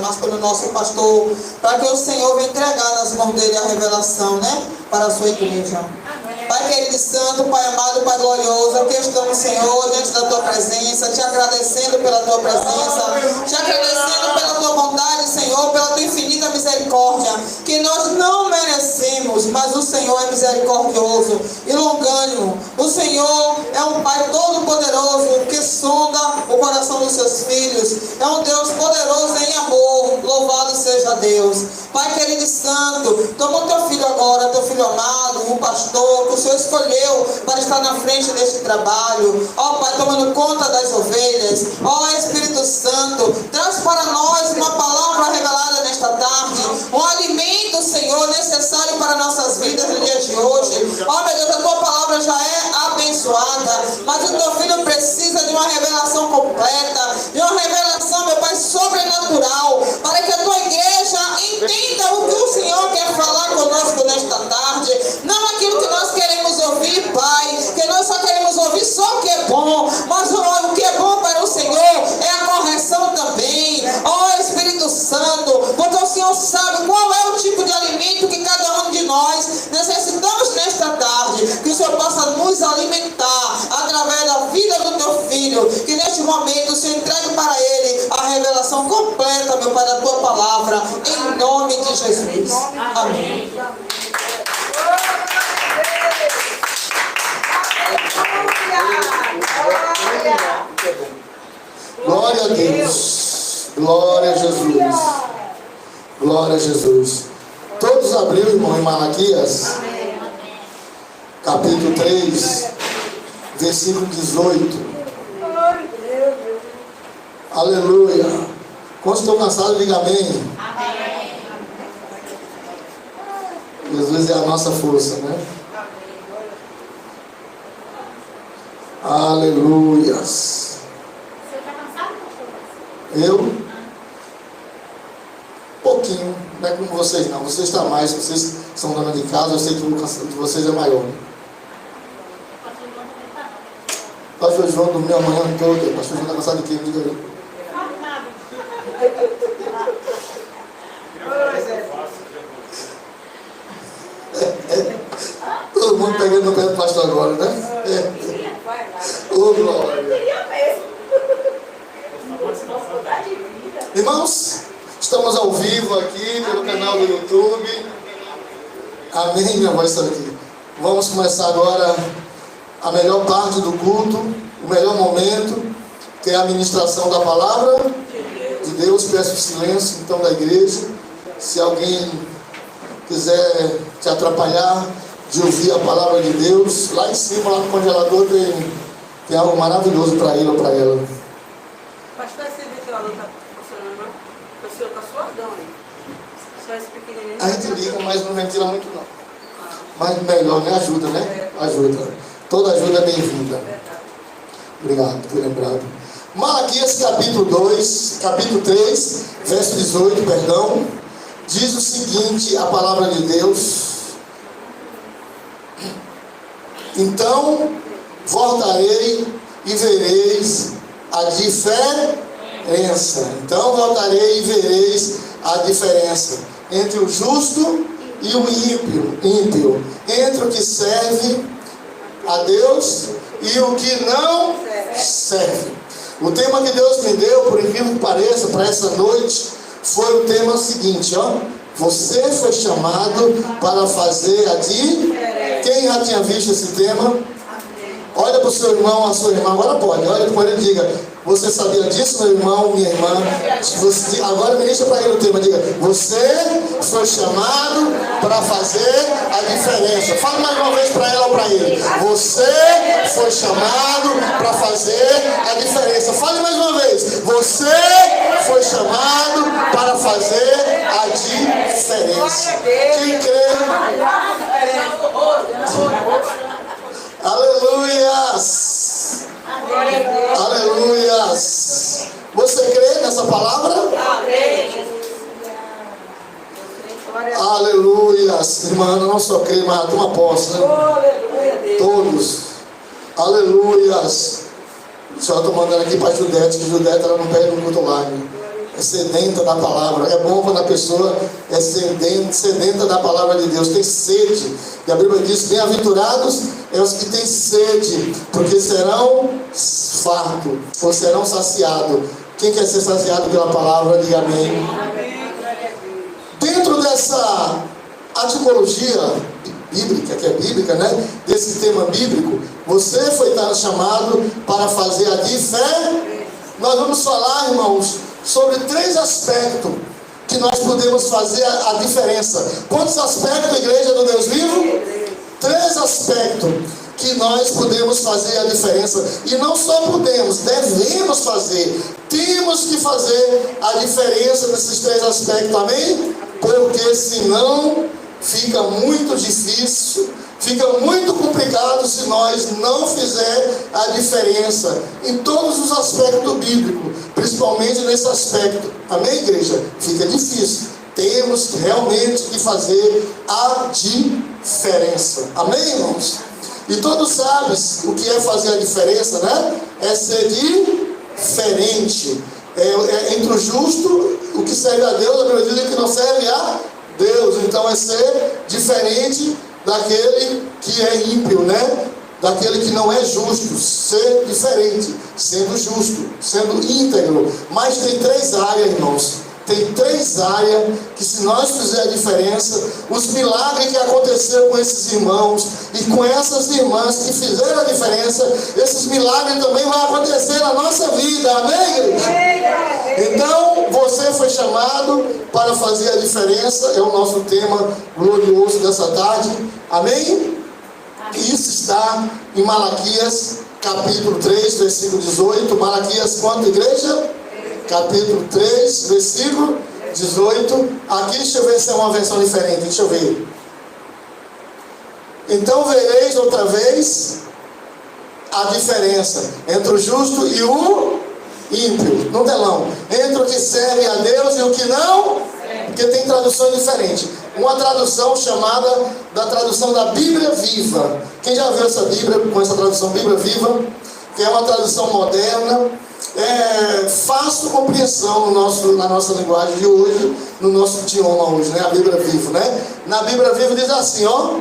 mas pelo nosso pastor, para que o Senhor venha entregar nas mãos dele a revelação, né? Para a sua igreja. Pai querido e santo, Pai amado, Pai glorioso, aqui estamos, Senhor, diante da tua presença, te agradecendo pela tua presença, te agradecendo pela tua bondade, Senhor, pela tua infinita misericórdia, que nós não merecemos, mas o Senhor é misericordioso e longânimo. O Senhor é um Pai todo-poderoso que sonda o coração dos seus filhos, é um Deus poderoso em amor, louvado seja Deus. Pai querido e santo, toma o teu filho agora, teu filho amado, o pastor, que o Senhor escolheu para estar na frente deste trabalho. Ó Pai, tomando conta das ovelhas. Ó Espírito Santo, traz para nós uma palavra revelada nesta tarde, um alimento, Senhor, necessário para nossas vidas no dia de hoje. Ó meu Deus, a tua palavra já é abençoada, mas o teu filho precisa de uma revelação completa, de uma revelação, meu Pai, sobrenatural, para que a tua igreja entenda o que o Senhor quer falar conosco nesta tarde. Não aquilo que nós queremos ouvir, Pai, que nós só queremos ouvir só o que é bom, mas o que é bom para o Senhor é a correção também. Ó Espírito Santo, porque o Senhor sabe qual é o tipo de alimento que cada um de nós necessitamos nesta tarde, que o Senhor possa nos alimentar através da vida do teu filho, que neste momento o Senhor entregue para ele a revelação completa, meu Pai, da tua palavra, em nome de Jesus. Amém. Glória a Deus. Glória a Jesus. Glória a Jesus. Todos abriram, irmão, em Malaquias, capítulo 3, versículo 18. Aleluia. Quantos estão cansados, diga amém. Jesus é a nossa força, né? Aleluias. Você está cansado, pastor? Eu? Pouquinho. Não é como vocês não. Vocês estão mais. Vocês são dona de casa. Eu sei que o cansaço de vocês é maior, né? Pastor João dormiu a manhã toda. Pastor João está cansado de quê? Diga aí. Todo mundo pegando no pé do pastor agora, né? Ô, glória. Irmãos, estamos ao vivo aqui pelo canal do YouTube. Amém, minha voz está aqui. Vamos começar agora a melhor parte do culto, o melhor momento, que é a ministração da palavra de Deus. Peço silêncio, então, da igreja. Se alguém quiser te atrapalhar de ouvir a palavra de Deus, lá em cima, lá no congelador, tem algo maravilhoso para ele ou para ela. Pastor, esse ventilador está funcionando, não? O senhor está suadão aí. Só esse pequenininho. A gente liga, mas não ventila muito não. Mas melhor, né? Ajuda, né? Ajuda. Toda ajuda é bem-vinda. Obrigado por lembrado. Malaquias capítulo 3, verso 18, perdão. Diz o seguinte, a palavra de Deus. Então voltarei e vereis a diferença. Então voltarei e vereis a diferença entre o justo e o ímpio, entre o que serve a Deus e o que não serve. O tema que Deus me deu, por incrível que pareça, para essa noite, foi o tema seguinte, ó. Você foi chamado para fazer a diferença. Quem já tinha visto esse tema? Olha para o seu irmão, a sua irmã, agora pode, olha para ele e diga, você sabia disso, meu irmão, minha irmã? Agora ministra para ele o tema, diga, você foi chamado para fazer a diferença. Fala mais uma vez para ela ou para ele. Você foi chamado para fazer a diferença. Fale mais uma vez. Você foi chamado para fazer a diferença. Quem crê? Aleluias! Aleluias! Você crê nessa palavra? Aleluias! Irmã, não só crê, mas toma posse, né? Todos. Aleluias! Só estou mandando aqui para a Judete, que Judete ela não perde no culto online. é sedenta da palavra. É bom quando a pessoa é sedenta da palavra de Deus, tem sede. E a Bíblia diz: bem-aventurados é os que têm sede, porque serão fartos, ou serão saciados. Quem quer ser saciado pela palavra, diga amém. Dentro dessa etimologia bíblica, que é bíblica, né? Desse tema bíblico, você foi chamado para fazer a diferença. Nós vamos falar, irmãos, sobre 3 aspectos que nós podemos fazer a diferença. Quantos aspectos, igreja do Deus vivo? 3 aspectos que nós podemos fazer a diferença. E não só podemos, devemos fazer. Temos que fazer a diferença nesses 3 aspectos, amém? Porque senão fica muito difícil, fica muito complicado se nós não fizer a diferença em todos os aspectos bíblicos, principalmente nesse aspecto. Amém, igreja? Fica difícil. Temos realmente que fazer a diferença. Amém, irmãos? E todos sabem o que é fazer a diferença, né? É ser diferente. Entre o justo, o que serve a Deus, a Bíblia diz que não serve a Deus. Então é ser diferente daquele que é ímpio, né? Daquele que não é justo. Ser diferente, sendo justo, sendo íntegro. Mas tem 3 áreas, irmãos. Tem 3 áreas que, se nós fizermos a diferença, os milagres que aconteceram com esses irmãos e com essas irmãs que fizeram a diferença, esses milagres também vão acontecer na nossa vida. Amém, igreja? Então, você foi chamado para fazer a diferença. É o nosso tema glorioso dessa tarde. Amém? E isso está em Malaquias, capítulo 3, versículo 18. Malaquias quanto, igreja? Capítulo 3, versículo 18. Aqui, deixa eu ver se é uma versão diferente. Deixa eu ver. Então vereis outra vez a diferença entre o justo e o ímpio. No telão. Entre o que serve a Deus e o que não. Porque tem traduções diferentes. Uma tradução chamada da tradução da Bíblia Viva. Quem já viu essa Bíblia com essa tradução Bíblia Viva? Que é uma tradução moderna. Fácil compreensão na nossa linguagem de hoje, no nosso idioma hoje, né? A Bíblia Viva, né? Na Bíblia Viva diz assim, ó: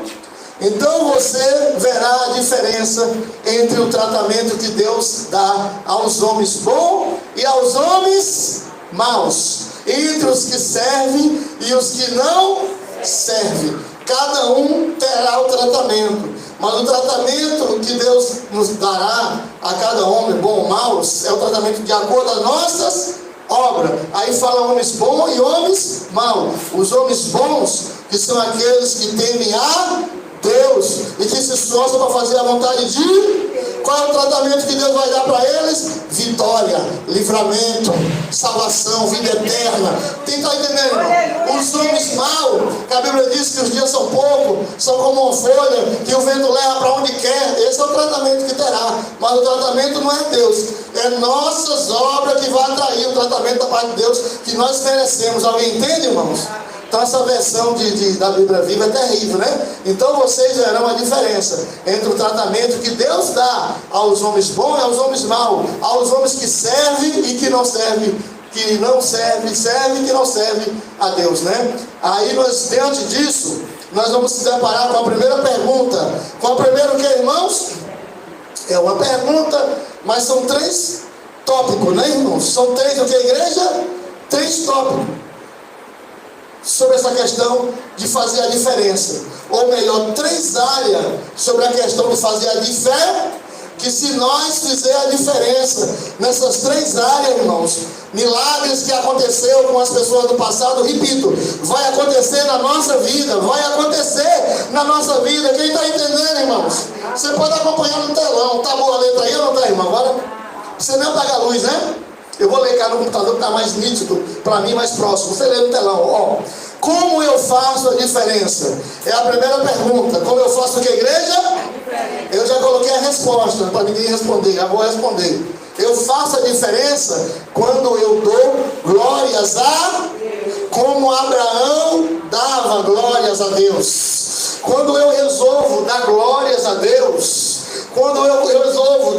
então você verá a diferença entre o tratamento que Deus dá aos homens bons e aos homens maus, entre os que servem e os que não servem. Cada um terá o tratamento. Mas o tratamento que Deus nos dará a cada homem, bom ou mau, é o tratamento de acordo com as nossas obras. Aí fala homens bons e homens maus. Os homens bons, que são aqueles que temem a Deus e que se esforçam para fazer a vontade de... Qual é o tratamento que Deus vai dar para eles? Vitória, livramento, salvação, vida eterna. Quem está entendendo, irmão? Os homens maus, que a Bíblia diz que os dias são poucos, são como uma folha que o vento leva para onde quer. Esse é o tratamento que terá. Mas o tratamento não é Deus, é nossas obras que vai atrair o tratamento da parte de Deus que nós merecemos. Alguém entende, irmãos? Então essa versão da Bíblia Viva é terrível, né? Então vocês verão a diferença entre o tratamento que Deus dá aos homens bons e aos homens maus, aos homens que servem e que não servem, que não servem, servem e que não servem a Deus, né? Aí nós, diante disso, nós vamos se deparar com a primeira pergunta. Com a primeira o que, irmãos? É uma pergunta, mas são 3 tópicos, né, irmãos? São 3 o que, igreja? 3 tópicos sobre essa questão de fazer a diferença. Ou melhor, 3 áreas sobre a questão de fazer a diferença, que se nós fizermos a diferença nessas 3 áreas, irmãos, milagres que aconteceu com as pessoas do passado, repito, vai acontecer na nossa vida, vai acontecer na nossa vida. Quem está entendendo, irmãos? Você pode acompanhar no telão. Tá boa a letra aí ou não tá, irmão? Agora, você nem apaga a luz, né? Eu vou ler cá no computador que está mais nítido, para mim mais próximo. Você lê no telão, ó. Como eu faço a diferença? É a primeira pergunta. Como eu faço o que, igreja? Eu já coloquei a resposta, para ninguém responder, já vou responder. Eu faço a diferença quando eu dou glórias a... Como Abraão dava glórias a Deus. Quando eu resolvo dar glórias a Deus, Quando eu resolvo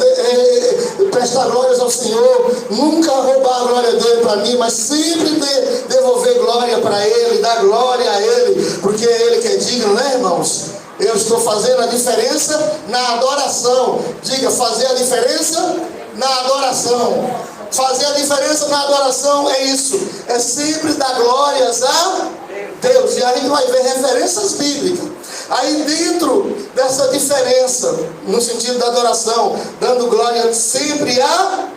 prestar glórias ao Senhor, nunca roubar a glória dele para mim, mas sempre devolver glória para ele, dar glória a ele, porque é ele que é digno, né, irmãos? Eu estou fazendo a diferença na adoração. Diga, fazer a diferença na adoração. Fazer a diferença na adoração é isso. É sempre dar glórias a Deus. E aí a gente vai ver referências bíblicas. Aí dentro dessa diferença, no sentido da adoração, dando glória sempre a,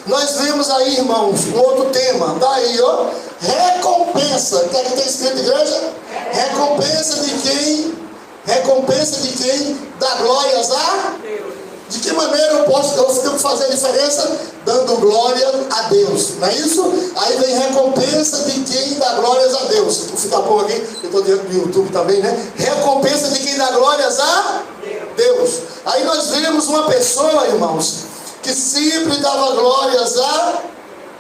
nós vemos aí, irmãos, um outro tema. Daí, ó, recompensa. O que é que tem escrito, igreja? Recompensa de quem? Recompensa de quem dá glórias a Deus. De que maneira eu tenho que fazer a diferença? Dando glória a Deus, não é isso? Aí vem recompensa de quem dá glórias a Deus. Vou ficar pouco aqui, eu estou dentro do YouTube também, né? Recompensa de quem dá glórias a Deus. Aí nós vemos uma pessoa, irmãos, que sempre dava glórias a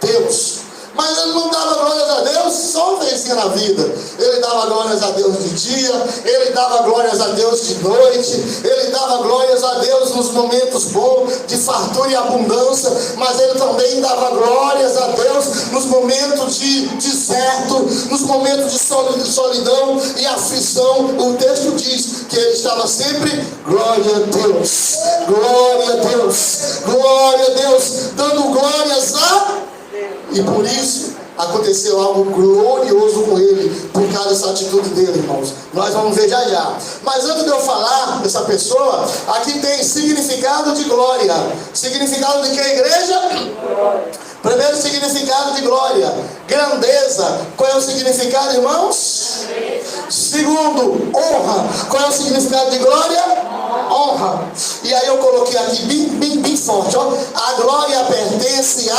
Deus. Mas ele não dava glórias a Deus só uma vezinha na vida. Ele dava glórias a Deus de dia, ele dava glórias a Deus de noite, ele dava glórias a Deus nos momentos bons, de fartura e abundância, mas ele também dava glórias a Deus nos momentos de deserto, nos momentos de solidão e aflição. O texto diz que ele estava sempre, glória a Deus, glória a Deus, glória a Deus, dando glórias a. E por isso aconteceu algo glorioso com ele, por causa dessa atitude dele, irmãos. Nós vamos ver já já. Mas antes de eu falar dessa pessoa, aqui tem significado de glória. Significado de que, igreja? Primeiro significado de glória, grandeza. Qual é o significado, irmãos? Segundo, honra. Qual é o significado de glória? Honra. E aí eu coloquei aqui bem forte, ó. A glória pertence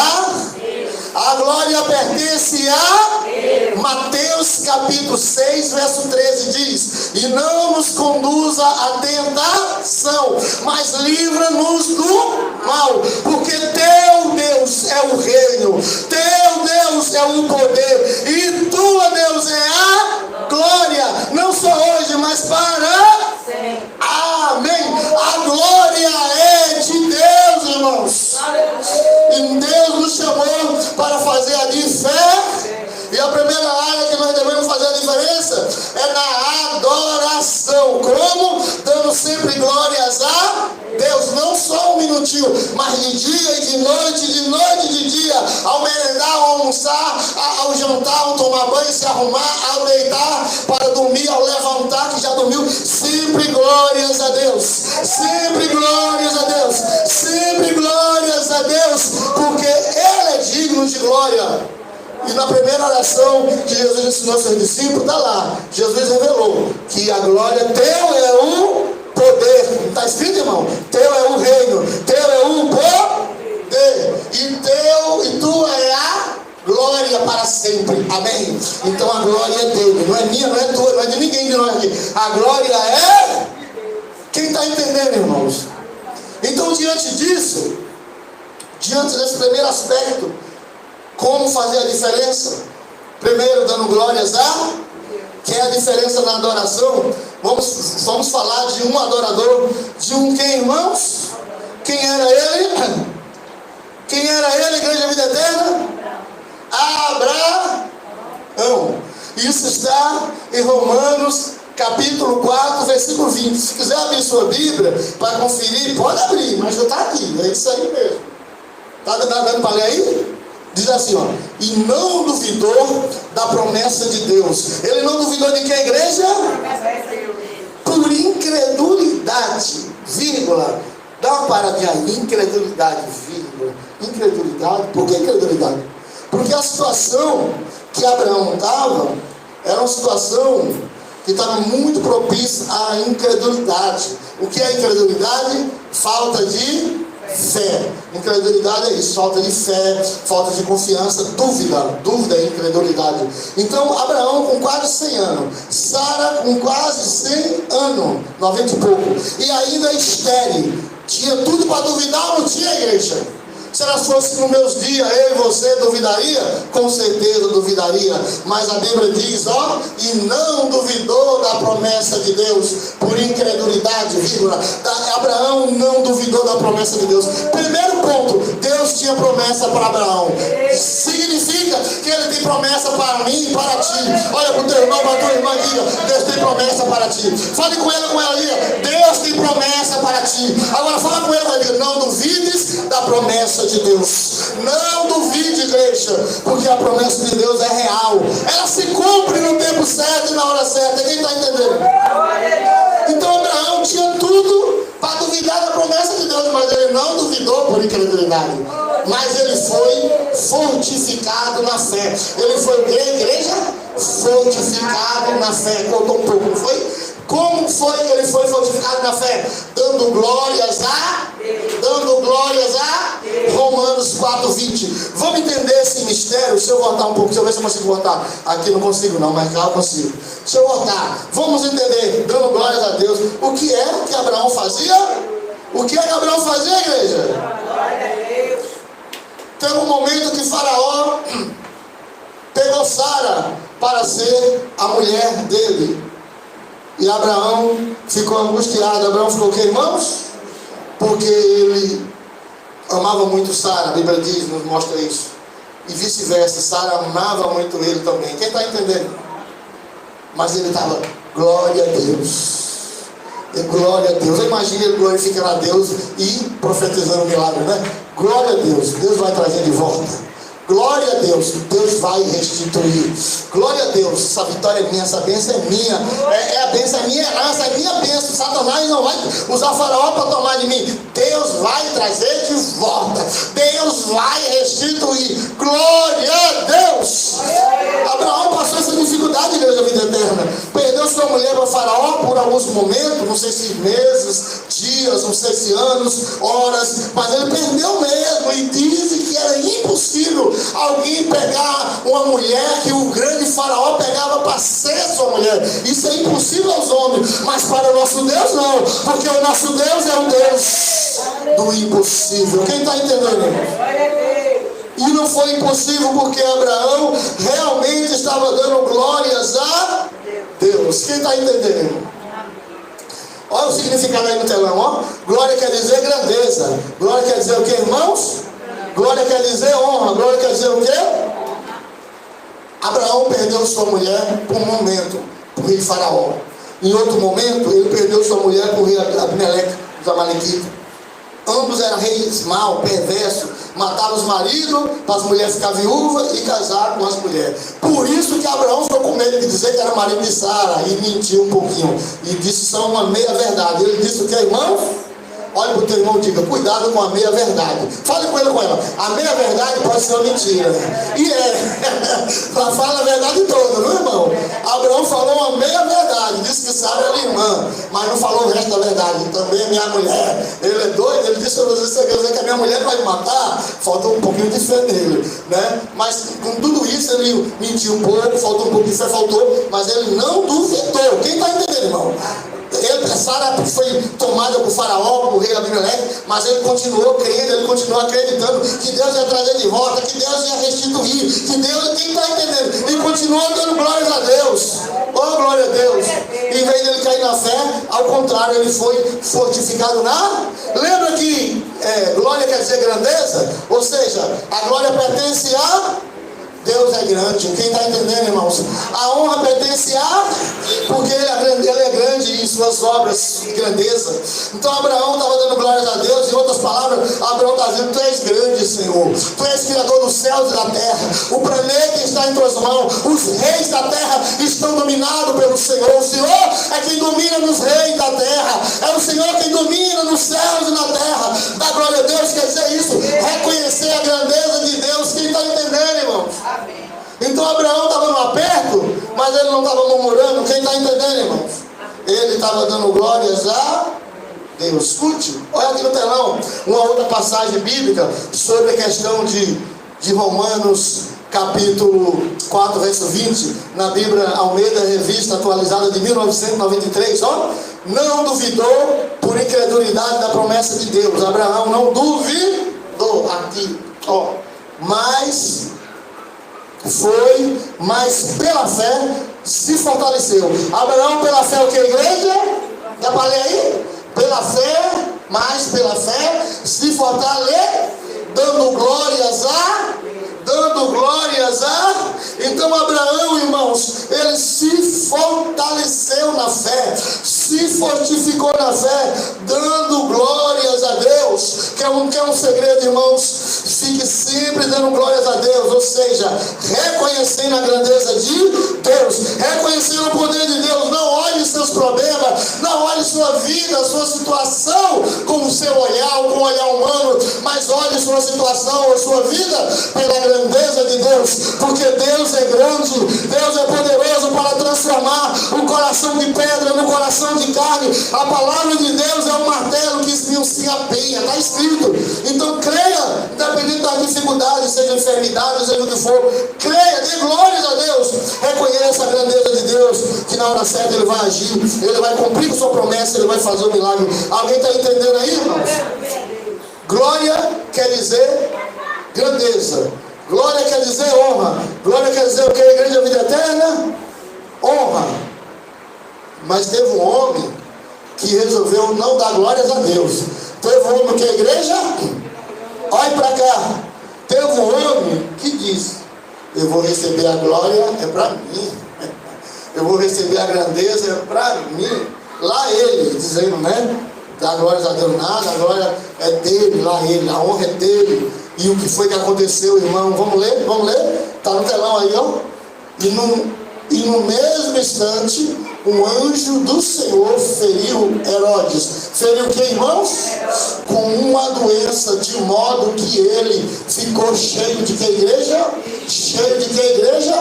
a glória pertence a Mateus capítulo 6, verso 13 diz: e não nos conduza à tentação, mas livra-nos do mal, porque teu Deus é o reino, teu Deus é o poder, e tua Deus é a glória, não só hoje, mas para sempre. Amém. A glória é de Deus, irmãos. E Deus nos chamou para fazer a diferença. E a primeira área que nós devemos fazer a diferença é na adoração. Como? Dando sempre glórias a Deus. Não só um minutinho, mas de dia e de noite e de dia. Ao merendar, ao almoçar, ao jantar, ao tomar banho, se arrumar, ao deitar, para dormir, ao levantar, que já dormiu. Sempre glórias a Deus. Sempre glórias a Deus. Sempre glórias a Deus. Porque Ele é digno de glória. E na primeira oração que Jesus ensinou aos seus discípulos, está lá. Jesus revelou que a glória, teu é o poder. Não está escrito, irmão? Teu é o reino, teu é o poder. E tua é a glória para sempre. Amém? Então a glória é dele. Não é minha, não é tua, não é de ninguém de nós aqui. A glória é... Quem está entendendo, irmãos? Então, diante disso, diante desse primeiro aspecto, como fazer a diferença? Primeiro, dando glórias a... Que é a diferença na adoração. Vamos falar de um adorador. De um quem, irmãos? Quem era ele? Quem era ele, Igreja Vida Eterna? Abraão. Isso está em Romanos capítulo 4, versículo 20. Se quiser abrir sua Bíblia para conferir, pode abrir, mas já está aqui. É isso aí mesmo. Está dando para ler aí? Diz assim, ó: e não duvidou da promessa de Deus. Ele não duvidou de que, a igreja? Por incredulidade, vírgula. Dá uma paradinha aí. Incredulidade, vírgula. Incredulidade. Por que incredulidade? Porque a situação que Abraão estava era uma situação que estava muito propícia à incredulidade. O que é incredulidade? Falta de fé. Incredulidade é isso, falta de fé, falta de confiança, dúvida é incredulidade. Então Abraão com quase 100 anos, Sara com quase 100 anos, 90 e pouco, e ainda estéril, tinha tudo para duvidar ou não tinha, igreja? Se elas fossem nos meus dias, eu e você duvidaria? Com certeza duvidaria. Mas a Bíblia diz, ó, e não duvidou da promessa de Deus por incredulidade, vírgula. Abraão não duvidou da promessa de Deus. Primeiro ponto, Deus tinha promessa para Abraão. Significa que ele tem promessa para mim e para ti. Olha para o teu irmão, para a tua irmã, diga, Deus tem promessa para ti. Fale com ela, diga, Deus tem promessa para ti. Agora fala com ela, diga, não duvides da promessa de Deus. Não duvide, igreja, porque a promessa de Deus é real. Ela se cumpre no tempo certo e na hora certa. Quem está entendendo? Então Abraão tinha tudo para duvidar da promessa de Deus, mas ele não duvidou por incredulidade. Mas ele foi fortificado na fé. Ele foi o que, igreja? Fortificado na fé. Contou um pouco, não foi? Como foi que ele foi fortificado na fé? Dando glórias a Romanos 4:20. Vamos entender esse mistério. Deixa eu voltar um pouco, deixa eu ver se eu consigo voltar. Aqui não consigo não, mas cá eu consigo. Deixa eu voltar. Vamos entender, dando glórias a Deus. O que é que Abraão fazia? O que é que Abraão fazia, igreja? Teve um momento que Faraó pegou Sara para ser a mulher dele. E Abraão ficou angustiado. Abraão ficou o que, irmãos? Porque ele amava muito Sara, a Bíblia diz, nos mostra isso. E vice-versa, Sara amava muito ele também. Quem está entendendo? Mas ele estava, glória a Deus. Glória a Deus. Imagina ele glorificando a Deus e profetizando o milagre, né? Glória a Deus. Deus vai trazer de volta. Glória a Deus, Deus vai restituir. Glória a Deus, essa vitória é minha, essa bênção é minha. A bênção é minha herança, é minha bênção. Satanás não vai usar Faraó para tomar de mim. Deus vai trazer de volta. Deus vai restituir. Glória a Deus. Abraão passou essa dificuldade, igreja, da vida eterna. Perdeu sua mulher para Faraó por alguns momentos, não sei se meses, dias, não sei se anos, horas, mas ele perdeu mesmo. E dizem que era impossível alguém pegar uma mulher que o grande Faraó pegava para ser sua mulher. Isso é impossível aos homens, mas para o nosso Deus não, porque o nosso Deus é o Deus do impossível. Quem está entendendo? E não foi impossível porque Abraão realmente estava dando glórias a Deus. Quem está entendendo? Olha o significado aí no telão, ó. Glória quer dizer grandeza. Glória quer dizer o que, irmãos? Glória quer dizer honra. Glória quer dizer o quê? Abraão perdeu sua mulher por um momento, por rei Faraó. Em outro momento, ele perdeu sua mulher por rei Abimeleque, dos Amalequitas. Ambos eram reis maus, perversos, matavam os maridos para as mulheres ficar viúvas e casar com as mulheres. Por isso que Abraão ficou com medo de dizer que era marido de Sara e mentiu um pouquinho. E disse só uma meia verdade. Ele disse o que, irmão? Olha para o teu irmão e diga, cuidado com a meia verdade. Fale com ele, com ela. A meia verdade pode ser uma mentira. E fala a verdade toda, viu, irmão? Abraão falou uma meia verdade. Disse que Sara era irmã, mas não falou o resto da verdade. Também é minha mulher. Ele é doido. Ele disse, você quer dizer que a minha mulher vai me matar? Faltou um pouquinho de fé nele, né? Mas com tudo isso ele mentiu um pouco, faltou um pouco de fé, mas ele não duvidou. Quem está entendendo, irmão? Sara foi tomada por Faraó, por rei Abimeleque, mas ele continuou crendo, ele continuou acreditando que Deus ia trazer de volta, que Deus ia restituir, que Deus, quem está entendendo? E continuou dando glórias a Deus. Oh, glória a Deus. Em vez dele cair na fé, ao contrário, ele foi fortificado na... Lembra que glória quer dizer grandeza? Ou seja, a glória pertence a... Deus é grande. Quem está entendendo, irmãos? A honra pertence a... Porque ele é grande em suas obras de grandeza. Então Abraão estava dando glórias a Deus. Em outras palavras, Abraão está dizendo, tu és grande, Senhor. Tu és criador dos céus e da terra. O planeta está em tuas mãos. Os reis da terra estão dominados pelo Senhor. O Senhor é quem domina nos reis da terra. É o Senhor quem domina nos céus e na terra. Dar glória a Deus quer dizer isso. Reconhecer a grandeza de Deus. Quem está entendendo, irmãos? Então Abraão estava no aperto, mas ele não estava murmurando. Quem está entendendo, irmãos? Ele estava dando glórias a Deus. Escute, olha aqui no telão uma outra passagem bíblica sobre a questão de Romanos capítulo 4, verso 20, na Bíblia Almeida, revista atualizada de 1993, ó. Não duvidou por incredulidade da promessa de Deus. Abraão não duvidou. aqui, ó. Mas pela fé se fortaleceu. Abraão pela fé o que, igreja? Dá para ler aí? Pela fé, mas pela fé se fortaleceu, dando glórias a. Então Abraão, irmãos, ele se fortaleceu na fé, se fortificou na fé, dando glórias a Deus. Quer um segredo, irmãos? Fique sempre dando glórias a Deus, ou seja, reconhecendo a grandeza de Deus, reconhecendo o poder de Deus. Não olhe seus problemas, não olhe sua vida, sua situação com o seu olhar, com o olhar humano, mas olhe sua situação ou sua vida pela grandeza de Deus, porque Deus é grande, Deus é poderoso para transformar o coração de pedra no coração de carne. A palavra de Deus é um martelo que esmiuça a penha, está escrito. Então creia, independente das dificuldades, seja enfermidade, seja o que for, creia, dê glórias a Deus, reconheça a grandeza de Deus, que na hora certa Ele vai agir, Ele vai cumprir com sua promessa, Ele vai fazer o milagre. Alguém está entendendo aí, irmãos? Glória quer dizer grandeza. Glória quer dizer honra. Glória quer dizer o que? A igreja vida eterna? Honra. Mas teve um homem que resolveu não dar glórias a Deus. Teve um homem que a igreja? Olhe para cá. Teve um homem que disse: eu vou receber a glória, é para mim. Eu vou receber a grandeza, é para mim. Lá ele, dizendo, né? Dá glórias a Deus nada, a glória é dele, lá ele, a honra é dele. E o que foi que aconteceu, irmão? Vamos ler? Está no telão aí, ó. E no mesmo instante, um anjo do Senhor feriu Herodes. Feriu o que, irmãos? Com uma doença, de modo que ele ficou cheio de que, igreja? Cheio de que, igreja?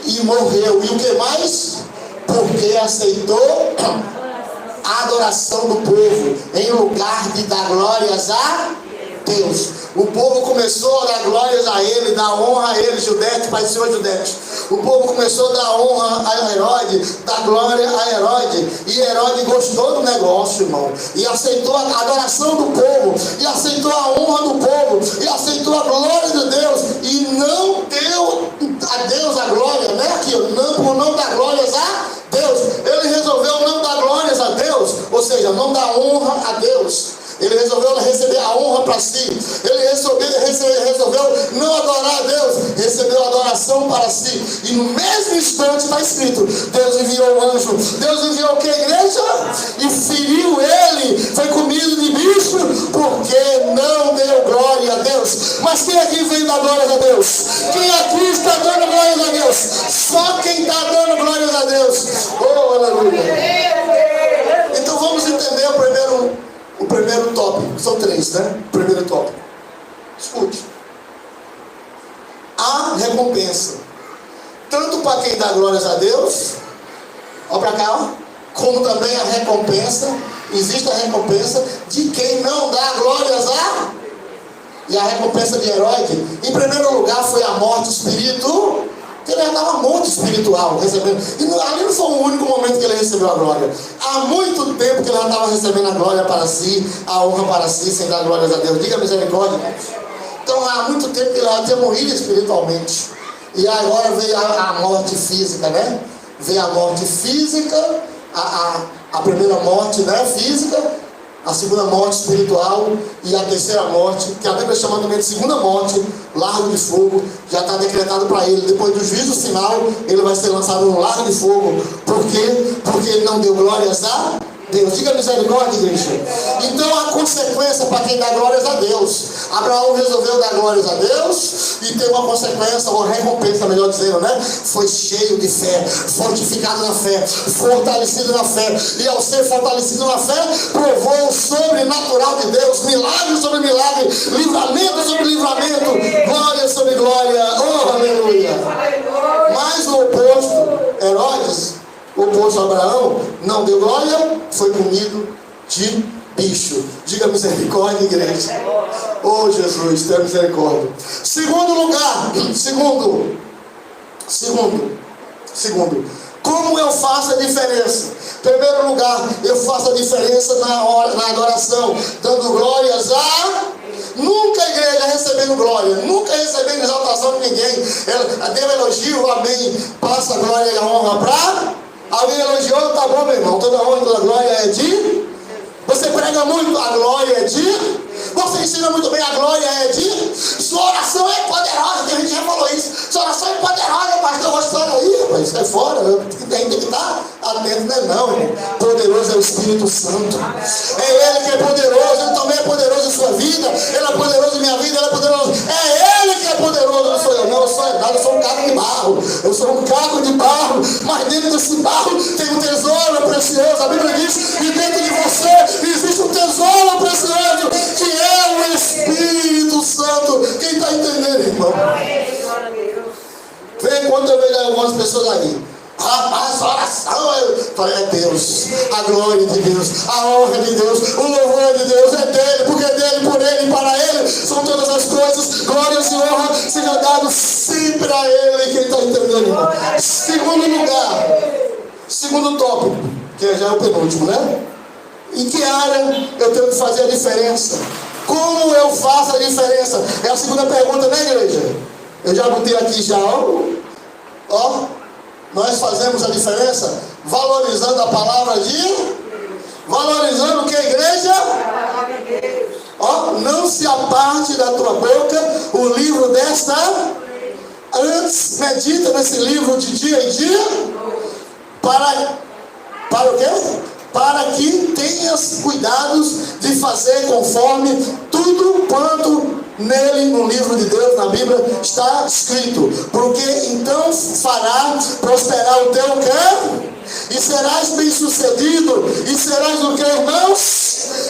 E morreu. E o que mais? Porque aceitou a adoração do povo, em lugar de dar glórias a Deus. O povo começou a dar glórias a ele, dar honra a ele. Judete, pai do Senhor Judete. O povo começou a dar honra a Herodes, dar glória a Herodes. E Herodes gostou do negócio, irmão. E aceitou a adoração do povo. E aceitou a honra do povo. E aceitou a glória de Deus. E não deu a Deus a glória, né? Aqui, por não dar glórias a Deus. Ele resolveu não dar glórias a Deus. Ou seja, não dar honra a Deus. Ele resolveu receber a honra para si. Ele resolveu não adorar a Deus. Recebeu a adoração para si. E no mesmo instante está escrito: Deus enviou o anjo. Deus enviou o que, igreja? E feriu ele. Foi comido de bicho, porque não deu glória a Deus. Mas quem aqui veio dar glória a Deus? Quem aqui está dando glória a Deus? Só quem está dando glória a Deus. Oh, aleluia. Então vamos entender o primeiro tópico. São 3, né? O primeiro tópico. Escute. A recompensa. Tanto para quem dá glórias a Deus, olha para cá, ó, como também a recompensa. Existe a recompensa de quem não dá glórias a. E a recompensa de Herodes, em primeiro lugar, foi a morte espiritual. Ele já estava muito espiritual, recebendo. E ali não foi o único momento que ele recebeu a glória. Há muito tempo que ele já estava recebendo a glória para si, a honra para si, sem dar glórias a Deus. Diga misericórdia. Então há muito tempo que ele já tinha morrido espiritualmente. E agora veio a morte física, né? Veio a morte física, a primeira morte, né, física, a segunda morte espiritual e a terceira morte, que a Bíblia chama também de segunda morte, lago de fogo. Já está decretado para ele. Depois do juízo final, ele vai ser lançado no lago de fogo. Por quê? Porque ele não deu glórias a Deus. Diga misericórdia, igreja. Então a consequência para quem dá glórias a Deus. Abraão resolveu dar glórias a Deus e teve uma consequência, uma recompensa, melhor dizendo, né? Foi cheio de fé, fortificado na fé, fortalecido na fé. E ao ser fortalecido na fé, provou o sobrenatural de Deus, milagre sobre milagre, livramento sobre livramento, glória sobre glória. Oh, aleluia! Mas o oposto, Herodes, o oposto a Abraão, não deu glória, foi comido de bicho. Diga misericórdia, igreja. Oh, Jesus, tenha misericórdia. Segundo lugar, segundo, como eu faço a diferença? Primeiro lugar, eu faço a diferença na adoração, dando glórias a. Nunca a igreja recebendo glória, nunca recebendo exaltação de ninguém. Deu elogio, amém. Passa a glória e a honra para. Alguém elogiou, tá bom, meu irmão. Toda honra e toda glória é de. Você prega muito, a glória é de. Você ensina muito bem, a glória é de. Sua oração é poderosa, que a gente já falou isso. Sua oração é poderosa, pastor. Gostando aí, rapaz, sai fora. Tem que estar atento, não é não, irmão. Poderoso é o Espírito Santo. É Ele que é poderoso. Ele também é poderoso em sua vida. Ele é poderoso em minha vida. Ele é poderoso. É Ele que é poderoso, não sou eu. Não, eu sou nada, eu sou um caco de barro. Eu sou um caco de barro. Mas dentro desse barro tem um tesouro precioso. A Bíblia diz que dentro de você existe um tesouro precioso, que é o Espírito Santo. Quem está entendendo, irmão? Vem quando eu vejo algumas pessoas aí. Rapaz, oração, eu falei, é Deus, a glória de Deus, a honra de Deus, o louvor de Deus é dele, porque é dele, por ele e para ele são todas as coisas. Glórias e honra sejam dados sempre a ele. Quem está entendendo, irmão? Segundo lugar, segundo tópico, que já é o penúltimo, né? Em que área eu tenho que fazer a diferença? Como eu faço a diferença? É a segunda pergunta, né, igreja? Eu já botei aqui já, ó. Nós fazemos a diferença valorizando a palavra de... Valorizando o que, igreja? Ó, não se aparte da tua boca o livro desta... Antes, medita nesse livro de dia em dia. Para o quê? Para que tenhas cuidados de fazer conforme tudo quanto nele, no livro de Deus, na Bíblia, está escrito. Porque então fará prosperar o teu quê? E serás bem sucedido. E serás o que, irmãos?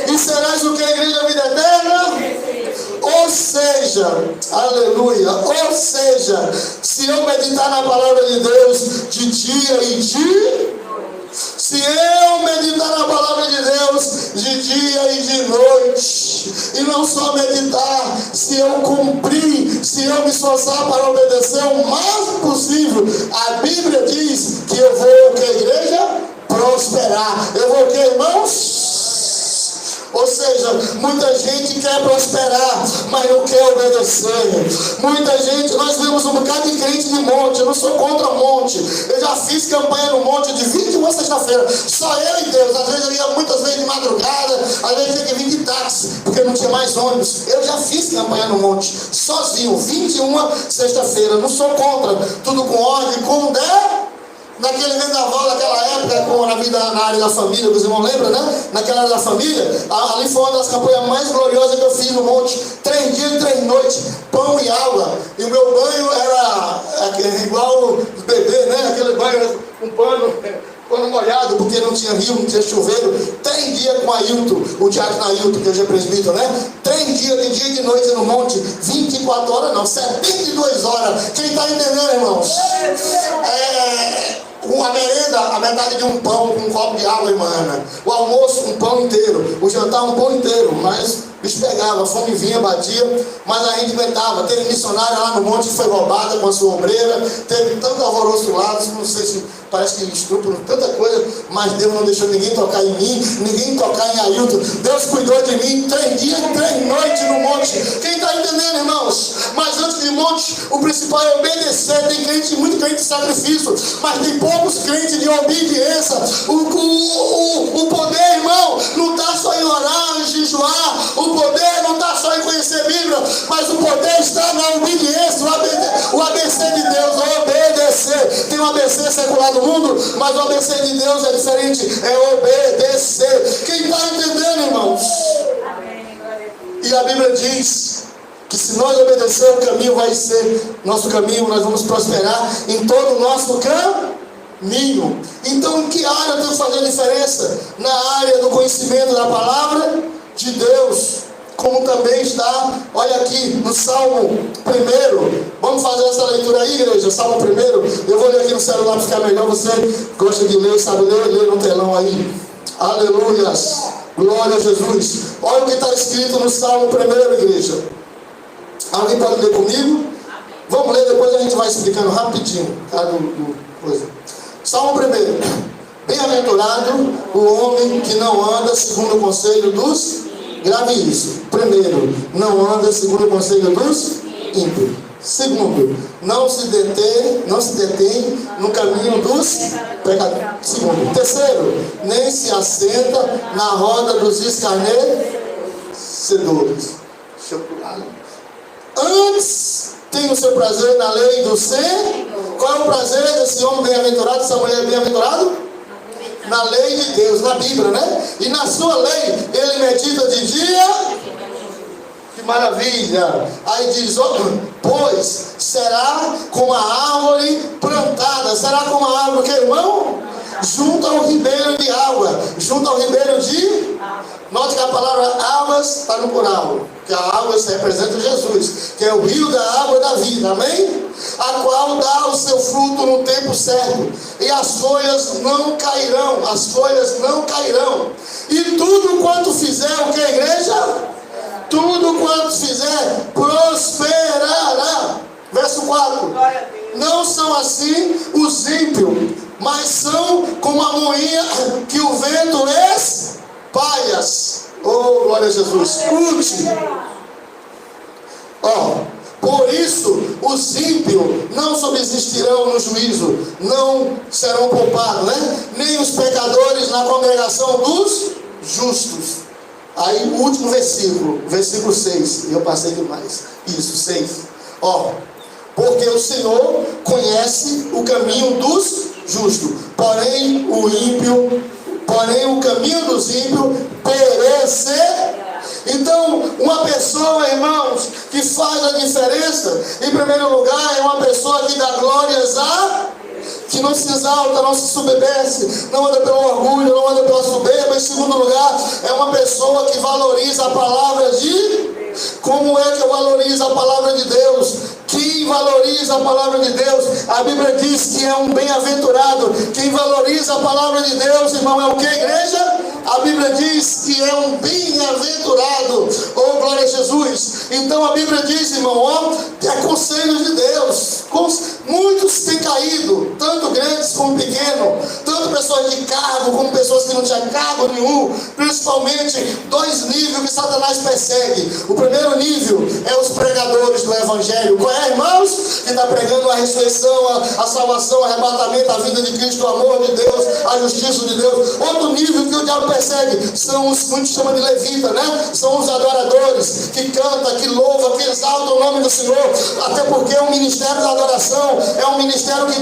E serás o que, igreja da vida eterna? Ou seja, aleluia, ou seja, se eu meditar na palavra de Deus de dia e de... Se eu meditar na palavra de Deus de dia e de noite, e não só meditar, se eu cumprir, se eu me esforçar para obedecer o máximo possível, a Bíblia diz que eu vou, o que, igreja? Prosperar. Eu vou o que, irmãos? Ou seja, muita gente quer prosperar, mas não quer obedecer. Muita gente, nós vemos um bocado de crente de monte. Eu não sou contra monte. Eu já fiz campanha no monte de 21 sexta-feira. Só eu e Deus. Às vezes eu ia muitas vezes de madrugada, às vezes tinha que vir de táxi, porque não tinha mais ônibus. Eu já fiz campanha no monte, sozinho, 21 sexta-feira. Não sou contra, tudo com ordem, com der. Naquele vendaval daquela época, na área da família, os irmãos lembram, né? Naquela área da família, ali foi uma das campanhas mais gloriosas que eu fiz no monte. 3 dias e 3 noites, pão e água. E o meu banho era igual o bebê, né? Aquele banho, um pano molhado, porque não tinha rio, não tinha chuveiro. 3 dias com Ailton, o diácono Ailton, que hoje é presbítero, né? 3 dias, de dia e de noite no monte, 24 horas não, 72 horas. Quem está entendendo, irmãos? A merenda, a metade de um pão com um copo de água, irmã Ana. O almoço, um pão inteiro. O jantar, um pão inteiro. Mas o bicho pegava, a fome vinha, batia. Mas a gente aguentava. Teve missionária lá no monte que foi roubada com a sua ombreira. Teve tanto alvoroço lá, não sei se parece que estupro, tanta coisa. Mas Deus não deixou ninguém tocar em mim, ninguém tocar em Ailton. Deus cuidou de mim 3 dias e 3 noites no monte. Quem está entendendo, irmãos? Mas antes de monte, o principal é obedecer. Tem crente, muito crente de sacrifício, mas tem poucos crentes de obediência. O poder, irmão, não está só em orar, em jejuar. O poder não está só em conhecer a Bíblia, mas o poder está na obediência. O ABC de Deus, obedecer. Tem um ABC secular do mundo, mas o ABC de Deus é diferente, é obedecer. Quem está entendendo, irmãos? E a Bíblia diz que se nós obedecer, o caminho vai ser nosso caminho, nós vamos prosperar em todo o nosso caminho. Então, em que área eu tenho que fazer a diferença? Na área do conhecimento da palavra de Deus, como também está, olha aqui no Salmo 1. Vamos fazer essa leitura aí, igreja? Salmo 1. Eu vou ler aqui no celular para ficar melhor. Você gosta de ler, sabe ler? Lê no telão aí. Aleluias. Glória a Jesus. Olha o que está escrito no Salmo 1, igreja. Alguém pode ler comigo? Vamos ler, depois a gente vai explicando rapidinho. Salmo 1. Bem-aventurado o homem que não anda segundo o conselho dos Grave isso. Primeiro, não anda segundo o conselho dos ímpios. Segundo, não se detém no caminho dos pecadores. Segundo. Terceiro, nem se assenta na roda dos escarnecedores. Deixa eu pular. Antes, tem o seu prazer na lei do Senhor. Qual é o prazer desse homem bem-aventurado, dessa mulher bem-aventurada? Na lei de Deus, na Bíblia, né? E na sua lei, ele medita de dia. Que maravilha! Aí diz, pois será como a árvore plantada. Será como a árvore que, irmão? Junto ao ribeiro de água. Junto ao ribeiro de... Note que a palavra águas está no plural. Que a água representa Jesus, que é o rio da água da vida, amém? A qual dá o seu fruto no tempo certo, e as folhas não cairão, e tudo quanto fizer, o que, igreja? Tudo quanto fizer, prosperará. Verso 4, não são assim os ímpios, mas são como a moinha que o vento espalha. Oh, glória a Jesus. Escute. Por isso os ímpios não subsistirão no juízo, não serão poupados, né? Nem os pecadores na congregação dos justos. Aí o último versículo 6. Eu passei demais. Isso, 6. Porque o Senhor conhece o caminho dos justos, porém o caminho dos ímpios perecerá. Então, uma pessoa, irmãos, que faz a diferença, em primeiro lugar, é uma pessoa que dá glórias que não se exalta, não se submete, não anda pelo orgulho, não anda pela soberba. Em segundo lugar, é uma pessoa que valoriza a palavra de... Como é que eu valorizo a palavra de Deus? Quem valoriza a palavra de Deus? A Bíblia diz que é um bem-aventurado. Quem valoriza a palavra de Deus, irmão, é o que, igreja? A Bíblia diz que é um bem-aventurado. Oh, glória a Jesus. Então a Bíblia diz, irmão, é conselho de Deus. Muitos têm caído, tanto grandes como pequenos, tanto pessoas de cargo como pessoas que não tinham cargo nenhum. Principalmente 2 níveis que Satanás persegue. O primeiro nível é os pregadores do Evangelho. Qual é, irmãos? Que está pregando a ressurreição, a salvação, o arrebatamento, a vida de Cristo, o amor de Deus, a justiça de Deus. Outro nível que o diabo persegue são os que a gente chama de levita, né? São os adoradores que cantam, que louvam, que exaltam o nome do Senhor. Até porque o ministério da adoração é um ministério que é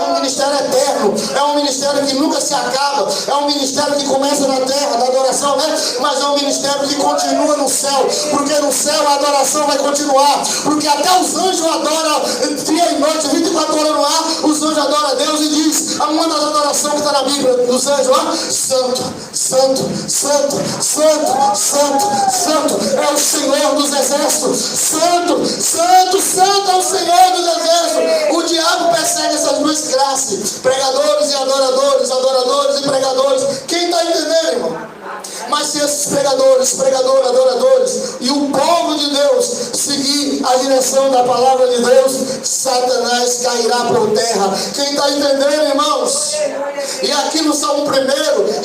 um ministério eterno, é um ministério que nunca se acaba, é um ministério que começa na terra, da adoração, né? Mas é um ministério que continua no céu, porque no céu a adoração vai continuar, porque até os anjos adoram dia e noite, 24 horas no ar. Os anjos adoram a Deus e diz, uma das adorações que está na Bíblia dos anjos, santo, santo, santo, santo, santo, santo é o Senhor dos exércitos. Santo, santo, santo é o Senhor dos exércitos. O diabo persegue essas 2 classes, pregadores e adoradores, adoradores e pregadores. Quem está entendendo, irmão? Mas se esses pregadores, adoradores e o povo de Deus seguir a direção da palavra de Deus, Satanás cairá por terra. Quem está entendendo, irmãos? E aqui no Salmo 1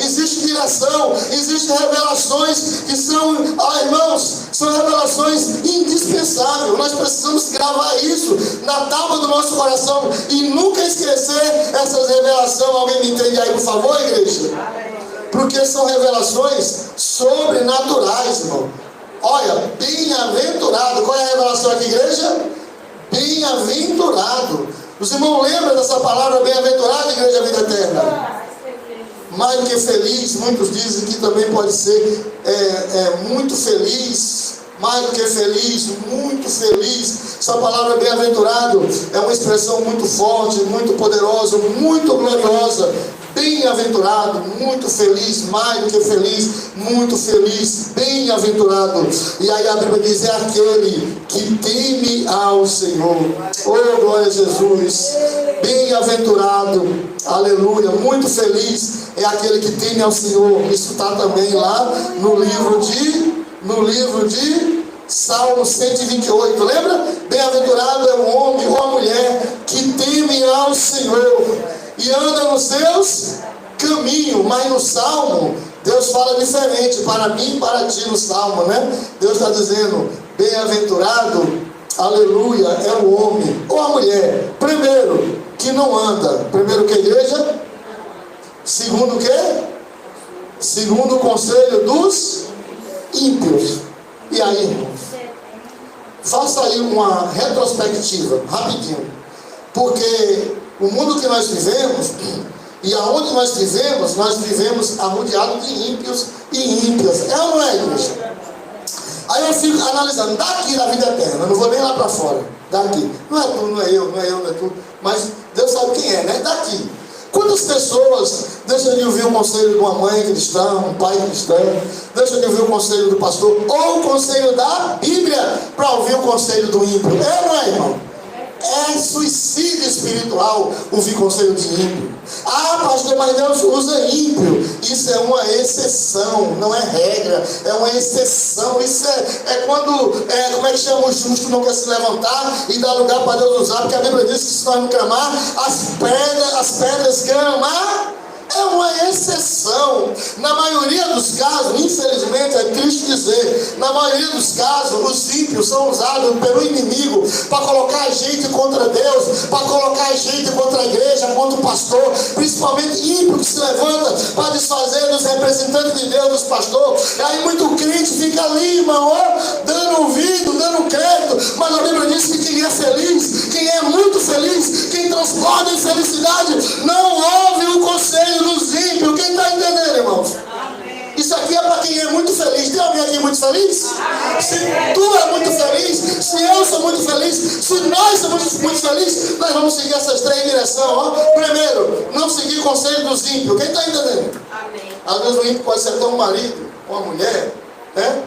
existe direção, existem revelações que são, irmãos, são revelações indispensáveis. Nós precisamos gravar isso na tábua do nosso coração e nunca esquecer essas revelações. Alguém me entende aí, por favor, igreja? Porque são revelações sobrenaturais, irmão. Olha, bem-aventurado. Qual é a revelação aqui, igreja? Bem-aventurado. Os irmãos lembram dessa palavra bem-aventurado, igreja vida eterna? Mais do que feliz, muitos dizem que também pode ser muito feliz. Mais do que feliz, muito feliz. Essa palavra bem-aventurado é uma expressão muito forte, muito poderosa, muito gloriosa. Bem-aventurado, muito feliz, mais do que feliz, muito feliz, bem-aventurado. E aí a Bíblia diz, é aquele que teme ao Senhor. Oh, glória a Jesus. Bem-aventurado, aleluia, muito feliz é aquele que teme ao Senhor. Isso está também lá no livro de Salmo 128, lembra? Bem-aventurado é o homem ou a mulher que teme ao Senhor e anda nos seus caminhos. Mas no Salmo Deus fala diferente para mim e para ti no Salmo, né? Deus está dizendo, bem-aventurado, aleluia, é o homem ou a mulher, primeiro, que não anda. Primeiro que a igreja? Segundo o quê? Segundo o conselho dos ímpios. E aí, irmãos? Faça aí uma retrospectiva, rapidinho. Porque o mundo que nós vivemos, e aonde nós vivemos arrodeado de ímpios e ímpias. É ou não é, igreja? Aí eu fico analisando, daqui da vida eterna, não vou nem lá para fora, daqui. Não é tu, não é eu, não é tu, mas Deus sabe quem é, né? Daqui. Quantas pessoas deixam de ouvir o conselho de uma mãe cristã, um pai cristão, deixam de ouvir o conselho do pastor, ou o conselho da Bíblia, para ouvir o conselho do ímpio? É ou não é, irmão? É suicídio espiritual ouvir conselho de ímpio. Ah, pastor, mas Deus usa ímpio. Isso é uma exceção, não é regra, é uma exceção. Isso é quando, como é que chama, o justo não quer se levantar e dar lugar para Deus usar, porque a Bíblia diz que se nós não clamar, as pedras clamar. É uma exceção. Na maioria dos casos, infelizmente, é triste dizer, na maioria dos casos, os ímpios são usados pelo inimigo para colocar a gente contra Deus, para colocar a gente contra a igreja, contra o pastor, principalmente ímpio que se levanta para desfazer dos representantes de Deus, dos pastores. E aí muito crente fica ali, irmão, dando ouvido, dando crédito, mas a Bíblia diz que quem é feliz, quem é muito feliz, quem transborda em felicidade, não ouve o conselho dos ímpios. Quem está entendendo, irmãos? Amém. Isso aqui é para quem é muito feliz. Tem alguém aqui muito feliz? Amém. Se tu é muito feliz, se eu sou muito feliz, se nós somos muito felizes, nós vamos seguir essas três direções. Primeiro, não seguir o conselho dos ímpios. Quem está entendendo? Amém. Às vezes o ímpio pode ser até um marido, uma mulher, né?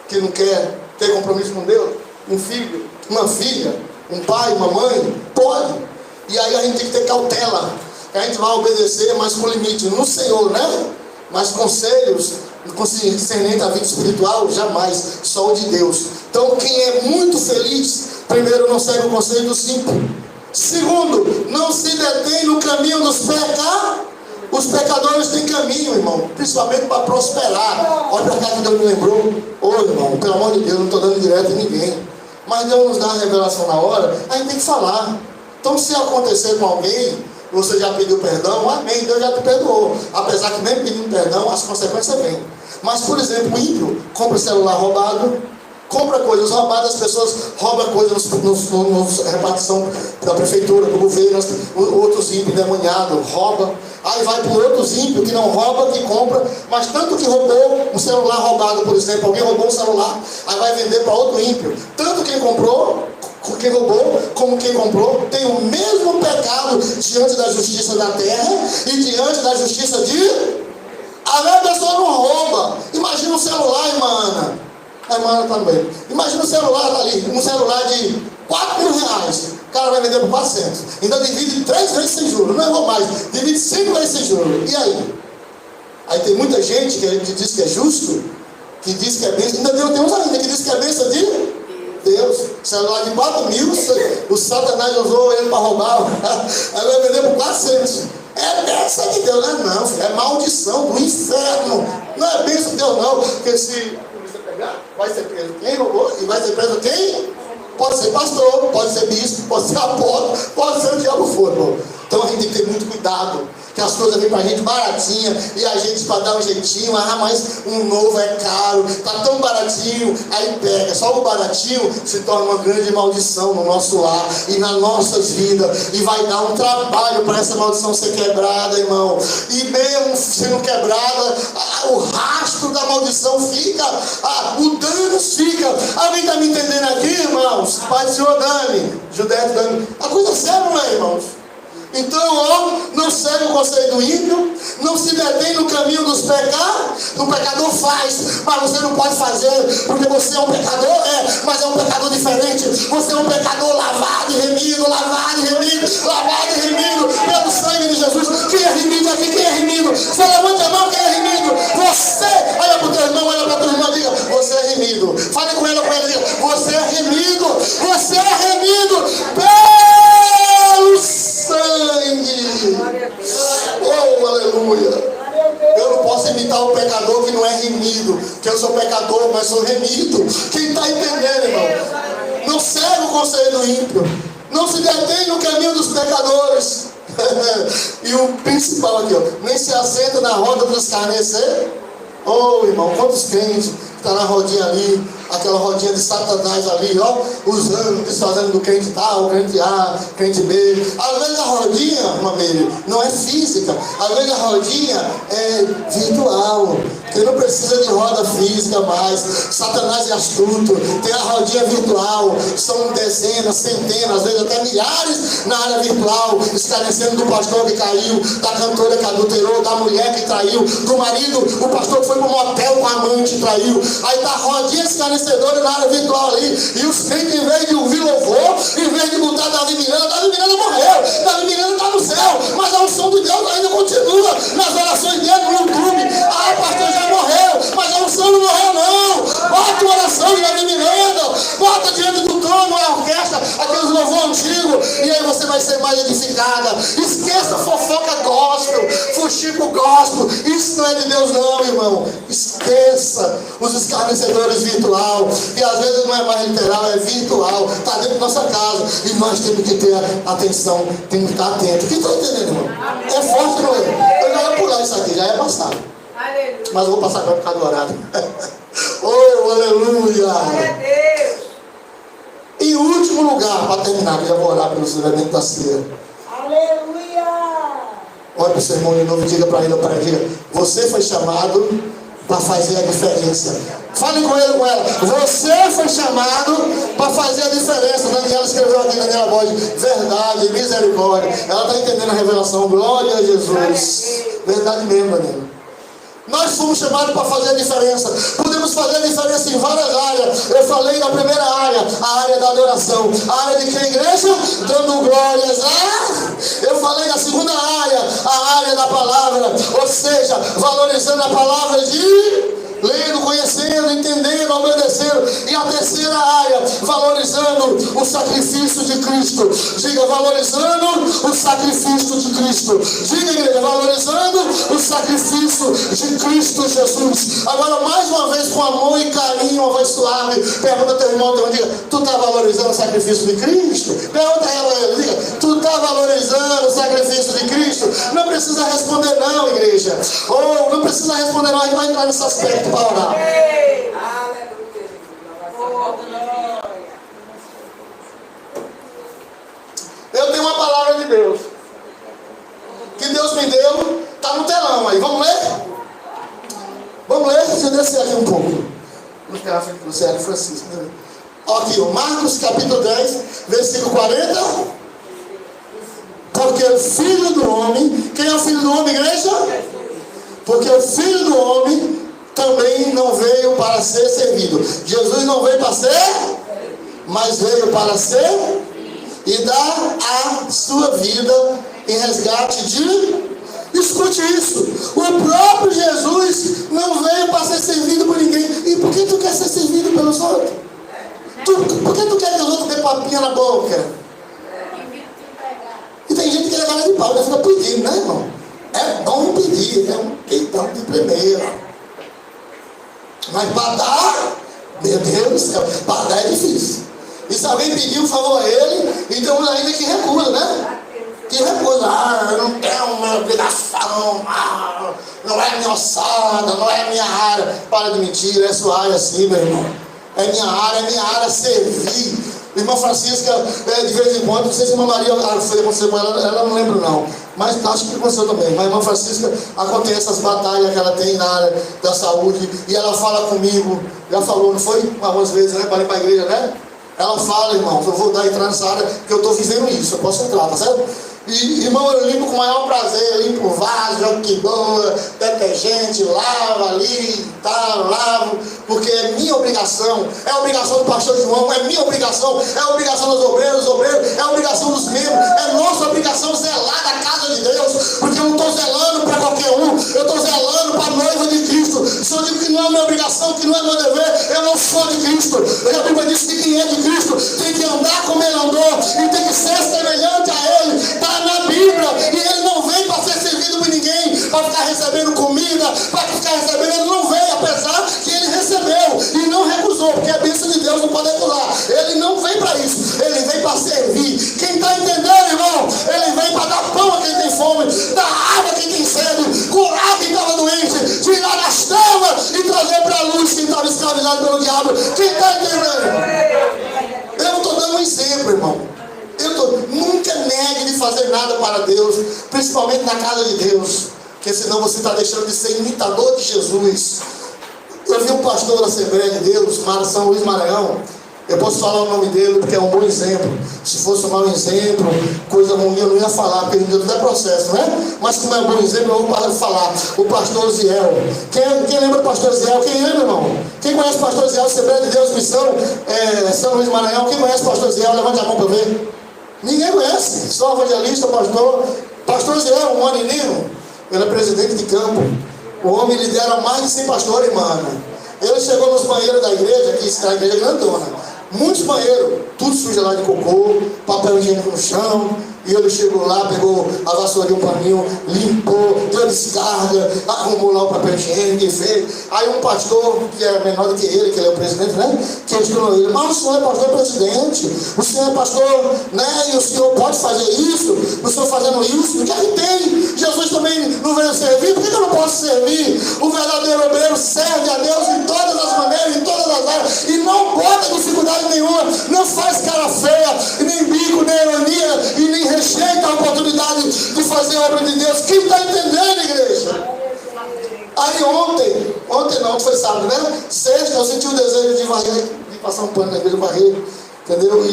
Que não quer ter compromisso com Deus, um filho, uma filha, um pai, uma mãe, pode. E aí a gente tem que ter cautela. A gente vai obedecer, mas com limite no Senhor, né? Mas conselhos concernente à vida espiritual, jamais, só o de Deus. Então quem é muito feliz, primeiro, não segue o conselho do ímpios. Segundo, não se detém no caminho dos pecadores. Os pecadores têm caminho, irmão, principalmente para prosperar. Olha para cá que Deus me lembrou. Ô, irmão, pelo amor de Deus, não estou dando direto em ninguém, mas Deus nos dá a revelação na hora, a gente tem que falar. Então se acontecer com alguém, você já pediu perdão, amém, Deus já te perdoou. Apesar que nem pedindo perdão, as consequências vêm. Mas, por exemplo, o ímpio compra celular roubado, compra coisas roubadas, as pessoas roubam coisas na repartição da prefeitura, do governo, outros ímpios demoniados roubam. Aí vai para outros ímpios que não roubam, que compra, mas tanto que roubou um celular roubado, por exemplo, alguém roubou um celular, aí vai vender para outro ímpio. Tanto quem comprou, quem roubou, como quem comprou, tem o mesmo pecado diante da justiça da terra e diante da justiça de... A pessoa não rouba. Imagina um celular, irmã Ana. A irmã Ana também. Imagina um celular ali, um celular de 4 mil reais. O cara vai vender por 400. Ainda divide 3 vezes sem juros. Não é mais. Divide 5 vezes sem juros. E aí? Aí tem muita gente que diz que é justo, que diz que é bênção. Ainda tem uns ainda que diz que é bênção de Deus. Celular de 4 mil, o Satanás usou ele para roubar. Aí vai vender por 400. É bênção de Deus, não é não, filho. É maldição do inferno. Não é bênção de Deus não. Porque se a polícia pegar, vai ser preso quem roubou e vai ser preso quem? Pode ser pastor, pode ser bispo, pode ser apóstolo, pode ser o diabo for, irmão. Então a gente tem que ter muito cuidado, que as coisas vêm pra gente baratinha e a gente para dar um jeitinho, mas um novo é caro, tá tão baratinho, aí pega. Só o baratinho se torna uma grande maldição no nosso lar e nas nossas vidas, e vai dar um trabalho para essa maldição ser quebrada, irmão. E mesmo sendo quebrada, o rastro da maldição fica, o dano fica. Alguém está me entendendo aqui, irmãos? Pai do Senhor, Dani, Judete, Dani. A coisa séria, não é, irmãos? Então, não segue o conselho do ímpio, não se detém no caminho dos pecados. O pecador faz, mas você não pode fazer, porque você é um pecador, mas é um pecador diferente. Você é um pecador lavado e remido, lavado e remido, lavado e remido pelo sangue de Jesus. Quem é remido aqui? Quem é remido? Você levanta a mão, quem é remido? Você, olha para o teu irmão, olha para a tua irmã, diga, você é remido. Fale com ela, diga, você é remido, você é remido pelo sangue. Oh, aleluia. Eu não posso que não é remido, que eu sou pecador, mas sou remido. Quem está entendendo, irmão? Não segue o conselho do ímpio, não se detém no caminho dos pecadores. E o principal aqui, ó, nem se assenta na roda dos escarnecer. Oh, irmão, quantos crentes estão na rodinha ali, aquela rodinha de Satanás ali, ó, usando, desfazendo do crente tal, crente A, crente B. Às vezes a rodinha, irmã Meire, não é física, às vezes a rodinha é virtual. Ele não precisa de roda física mais. Satanás é astuto. Tem a rodinha virtual. São dezenas, centenas, às vezes até milhares na área virtual, esclarecendo do pastor que caiu, da cantora que adulterou, da mulher que traiu, do marido, o pastor que foi para um motel com a amante e traiu. Aí está a rodinha esclarecedora na área virtual ali. E os crentes, em vez de ouvir louvor, em vez de botar Davi Miranda morreu. Davi Miranda está no céu. Mas a unção de Deus ainda continua nas orações dele no YouTube. Ah, pastor, já morreu, mas a unção não morreu não. Bota uma oração de Davi Miranda, bota diante do trono a orquestra, aqueles louvor antigo, e aí você vai ser mais edificada. Esqueça fofoca gospel, fuxico gospel, isso não é de Deus não, irmão. Esqueça os escarnecedores virtual, e às vezes não é mais literal, é virtual, está dentro da nossa casa, e nós temos que ter atenção, temos que estar atento. Quem está entendendo, irmão? É forte, não é? Eu já ia pular isso aqui, já ia passar. Aleluia. Mas eu vou passar agora por causa do horário. Oh, aleluia! Glória a Deus. Em último lugar, para terminar, que eu já vou orar pelo celebramento da ceia. Aleluia! Olha para o seu irmão de novo e diga para ele ou para ele: você foi chamado para fazer a diferença. Fale com ele ou com ela: você foi chamado para fazer a diferença. Daniela escreveu aqui, Daniela Borges: verdade, misericórdia. Ela está entendendo a revelação. Glória a Jesus. Verdade mesmo, Daniela. Nós fomos chamados para fazer a diferença. Podemos fazer a diferença em várias áreas. Eu falei da primeira área, a área da adoração. A área de que, igreja? Dando glórias. Eu falei da segunda área, a área da palavra. Ou seja, valorizando a palavra de lendo, conhecendo, entendendo, obedecendo. E a terceira área, valorizando o sacrifício de Cristo. Diga: valorizando o sacrifício de Cristo. Diga, igreja: valorizando o sacrifício de Cristo Jesus. Agora, mais uma vez, com amor e carinho, uma voz suave, pergunta ao teu irmão, diga: tu está valorizando o sacrifício de Cristo? Pergunta a ela, diga: tu está valorizando o sacrifício de Cristo? Não precisa responder não, igreja. Ou não precisa responder não, a gente vai entrar nesse aspecto para orar. Eu tenho uma palavra de Deus que Deus me deu, está no telão aí. Vamos ler? Vamos ler? Deixa eu descer aqui um pouco. Vou ficar na frente do Sérgio Francisco. Né? Aqui, Marcos capítulo 10, versículo 40. Porque o Filho do Homem, quem é o Filho do Homem, igreja? Porque o Filho do Homem também não veio para ser servido. Jesus não veio para ser, mas veio para ser e dar a sua vida em resgate de... Escute isso: o próprio Jesus não veio para ser servido por ninguém. E por que tu quer ser servido pelos outros? Por que tu quer que os outros dêem papinha na boca? E tem gente que é cara de pau, fica pedindo, né, irmão? É bom pedir, é um queitão de primeira. Mas para dar, meu Deus do céu, para dar é difícil. E se alguém pedir um favor a ele, então ainda que recusa, né? Que recusa: eu não tenho minha obrigação, não é minha ossada, não é minha área. Para de mentir, é sua área sim, meu irmão. É minha área servir. Irmã Francisca, de vez em quando, não sei se a irmã Maria foi acontecer com ela, ela não lembro não, mas acho que aconteceu também. Mas a irmã Francisca, acontece essas batalhas que ela tem na área da saúde, e ela fala comigo, já falou, não foi? Algumas vezes, né, para ir para a igreja, né? Ela fala: irmão, eu vou entrar nessa área, porque eu estou vivendo isso, eu posso entrar, tá certo? E, irmão, eu limpo com o maior prazer, limpo vaso, jogo que boa, detergente, lavo ali, lavo, porque é minha obrigação, é a obrigação do pastor João, é minha obrigação, é a obrigação dos obreiros, é a obrigação dos membros, é nossa obrigação zelar da casa de Deus, porque eu não estou zelando para qualquer um, eu estou zelando para a noiva de Cristo. Se eu digo que não é minha obrigação, que não é meu dever, eu não sou de Cristo. A Bíblia diz que quem é de Cristo tem que andar como ele andou, e tem que ser semelhante a ele. Está na Bíblia, e ele não vem para ser servido por ninguém, para ficar recebendo comida, para ficar recebendo, ele não vem fome, dar água quem tem sede, curar quem estava doente, tirar das trevas e trazer para a luz quem estava escravizado pelo diabo. Quem está entendendo? Eu estou dando um exemplo, irmão. Nunca negue de fazer nada para Deus, principalmente na casa de Deus, porque senão você está deixando de ser imitador de Jesus. Eu vi um pastor da Assembleia de Deus, São Luís Maranhão. Eu posso falar o nome dele porque é um bom exemplo. Se fosse um mau exemplo, coisa ruim, eu não ia falar, porque ele deu até processo, né? Mas como é um bom exemplo, eu vou falar. O pastor Ziel. Quem lembra do pastor Ziel? Quem lembra, irmão? Quem conhece o pastor Ziel, Assembleia de Deus, Missão, São Luís Maranhão? Quem conhece o pastor Ziel? Levante a mão para eu ver. Ninguém conhece. Só evangelista, pastor. Pastor Ziel, um menino. Ele é presidente de campo. O homem lidera mais de 100 pastores, mano. Ele chegou nos banheiros da igreja, que a igreja é grandona. Muitos banheiros, tudo sujo lá de cocô, papel higiênico no chão. E ele chegou lá, pegou a vassourinha, um paninho, limpou, deu descarga, arrumou lá o papel higiênico e fez. Aí um pastor, que é menor do que ele é o presidente, né? Questionou ele: mas o senhor é pastor presidente, o senhor é pastor, né? E o senhor pode fazer isso? O senhor fazendo isso? O que é que tem? Jesus também não veio servir, por que eu não posso servir? O verdadeiro obreiro serve a Deus em todas as maneiras, em todas as áreas, e não bota dificuldade nenhuma, não faz cara feia, nem bico, nem ironia, e nem rejeita a oportunidade de fazer a obra de Deus. Quem está entendendo, igreja? Aí ontem não, foi sábado, né? Sexta, eu senti o desejo de varrer, de passar um pano na igreja, varrer, entendeu?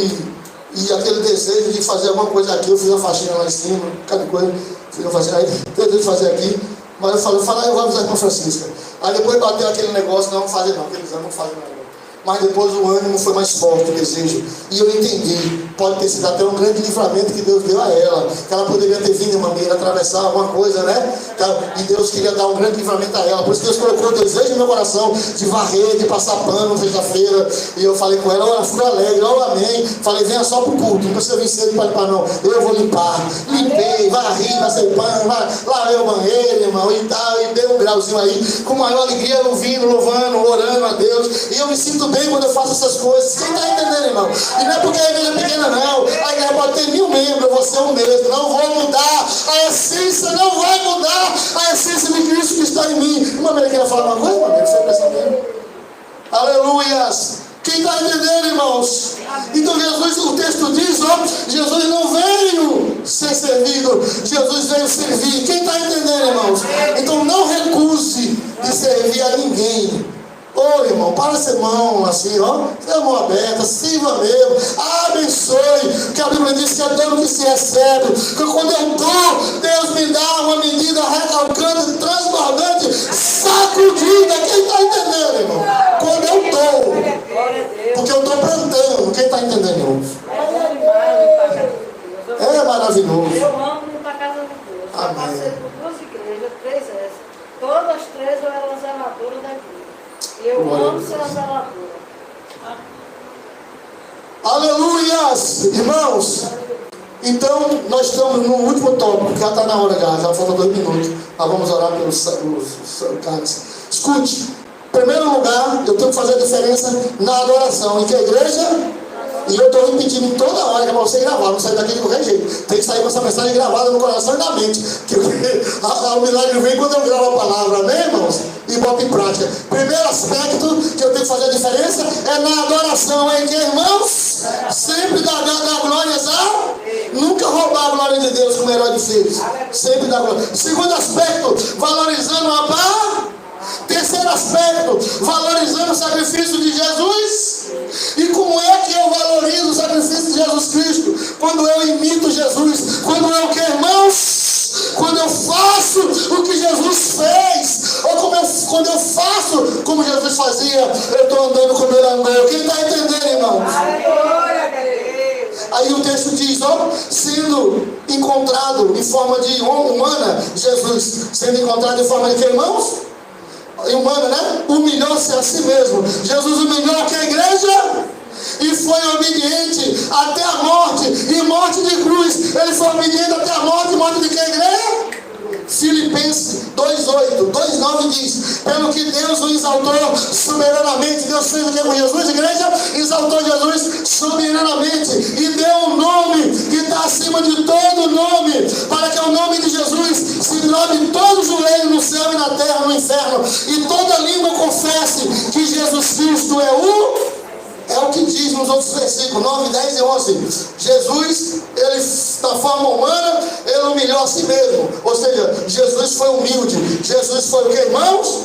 E aquele desejo de fazer alguma coisa aqui, eu fiz uma faxina lá em cima, cada coisa, fiz uma faxina, aí desejo de fazer aqui, mas eu falei, eu vou avisar com a Francisca. Aí depois bateu aquele negócio, não, vamos fazer não, aqueles anos não fazem não. Mas depois o ânimo foi mais forte, o desejo. E eu entendi, pode ter sido até um grande livramento que Deus deu a ela. Que ela poderia ter vindo, uma maneira, atravessar alguma coisa, né? E Deus queria dar um grande livramento a ela. Por isso Deus colocou o desejo no meu coração de varrer, de passar pano sexta-feira. E eu falei com ela, ela ficou alegre, amém. Falei, venha só pro culto, não precisa vir cedo para limpar não. Eu vou limpar. Limpei, varri, passei pano, lavei o banheiro, irmão, e tal. E dei um grauzinho aí, com maior alegria, ouvindo, louvando, orando a Deus. E eu me sinto bem quando eu faço essas coisas. Quem está entendendo, irmão? E não é porque a igreja é pequena, não. A igreja pode ter 1000 membros, eu vou ser o mesmo. Não vou mudar a essência, não vai mudar a essência de Cristo que está em mim. Uma americana fala uma coisa, meu Deus, você mesmo. Aleluias. Quem está entendendo, irmãos? Então Jesus, o texto diz, Jesus não veio ser servido, Jesus veio servir. Quem está entendendo, irmãos? Então não recuse de servir a ninguém. Ô irmão, para ser mão assim, tenha a mão aberta, sirva mesmo, abençoe, porque a Bíblia diz que é dando que se recebe, que quando eu dou, Deus me dá uma medida recalcante, transbordante, sacudida. Quem está entendendo, irmão? Quando eu dou, porque eu estou plantando. Quem está entendendo, irmão? É maravilhoso. Eu amo ir para a casa de Deus. Eu passei por 2 igrejas, 3 vezes. Todas as 3 eu era zeladora da igreja. Eu amo ser a zeladora. Aleluias! Irmãos, então nós estamos no último tópico, já está na hora já faltam 2 minutos. Nós vamos orar pelos caras. Escute, em primeiro lugar, eu tenho que fazer a diferença na adoração. Em que igreja? E eu estou repetindo em toda hora, que é para você gravar, não sair daqui de qualquer jeito. Tem que sair com essa mensagem gravada no coração e na mente. O milagre vem quando eu gravo a palavra, amém, irmãos? E boto em prática. Primeiro aspecto que eu tenho que fazer a diferença é na adoração, em que, irmãos? Sempre dar glórias a... Nunca roubar a glória de Deus como herói de fez. Sempre dar glória. Segundo aspecto, valorizando a paz. Terceiro aspecto, valorizando o sacrifício de Jesus. E como é que eu valorizo o sacrifício de Jesus Cristo? Quando eu imito Jesus. Quando eu, irmãos? Quando eu faço o que Jesus fez. Ou quando eu faço como Jesus fazia. Eu estou andando como ele andou. Quem está entendendo, irmão? Aí o texto diz, sendo encontrado em forma de humana, Jesus sendo encontrado em forma de que, irmãos? Humana, né? Humilhou-se a si mesmo. Jesus humilhou aqui a igreja e foi obediente até a morte, e morte de cruz. Ele foi obediente até a morte. Morte de que igreja? Filipenses 2:8, 2:9 diz: pelo que Deus o exaltou soberanamente. Deus fez o que com Jesus, igreja? Exaltou Jesus soberanamente e deu um nome que está acima de todo nome, para que ao nome de Jesus dobre todo joelho no céu e na terra, no inferno, e toda língua confesse que Jesus Cristo é o que diz nos outros versículos 9, 10 e 11. Jesus, ele na forma humana, ele humilhou a si mesmo. Ou seja, Jesus foi humilde. Jesus foi o que, irmãos?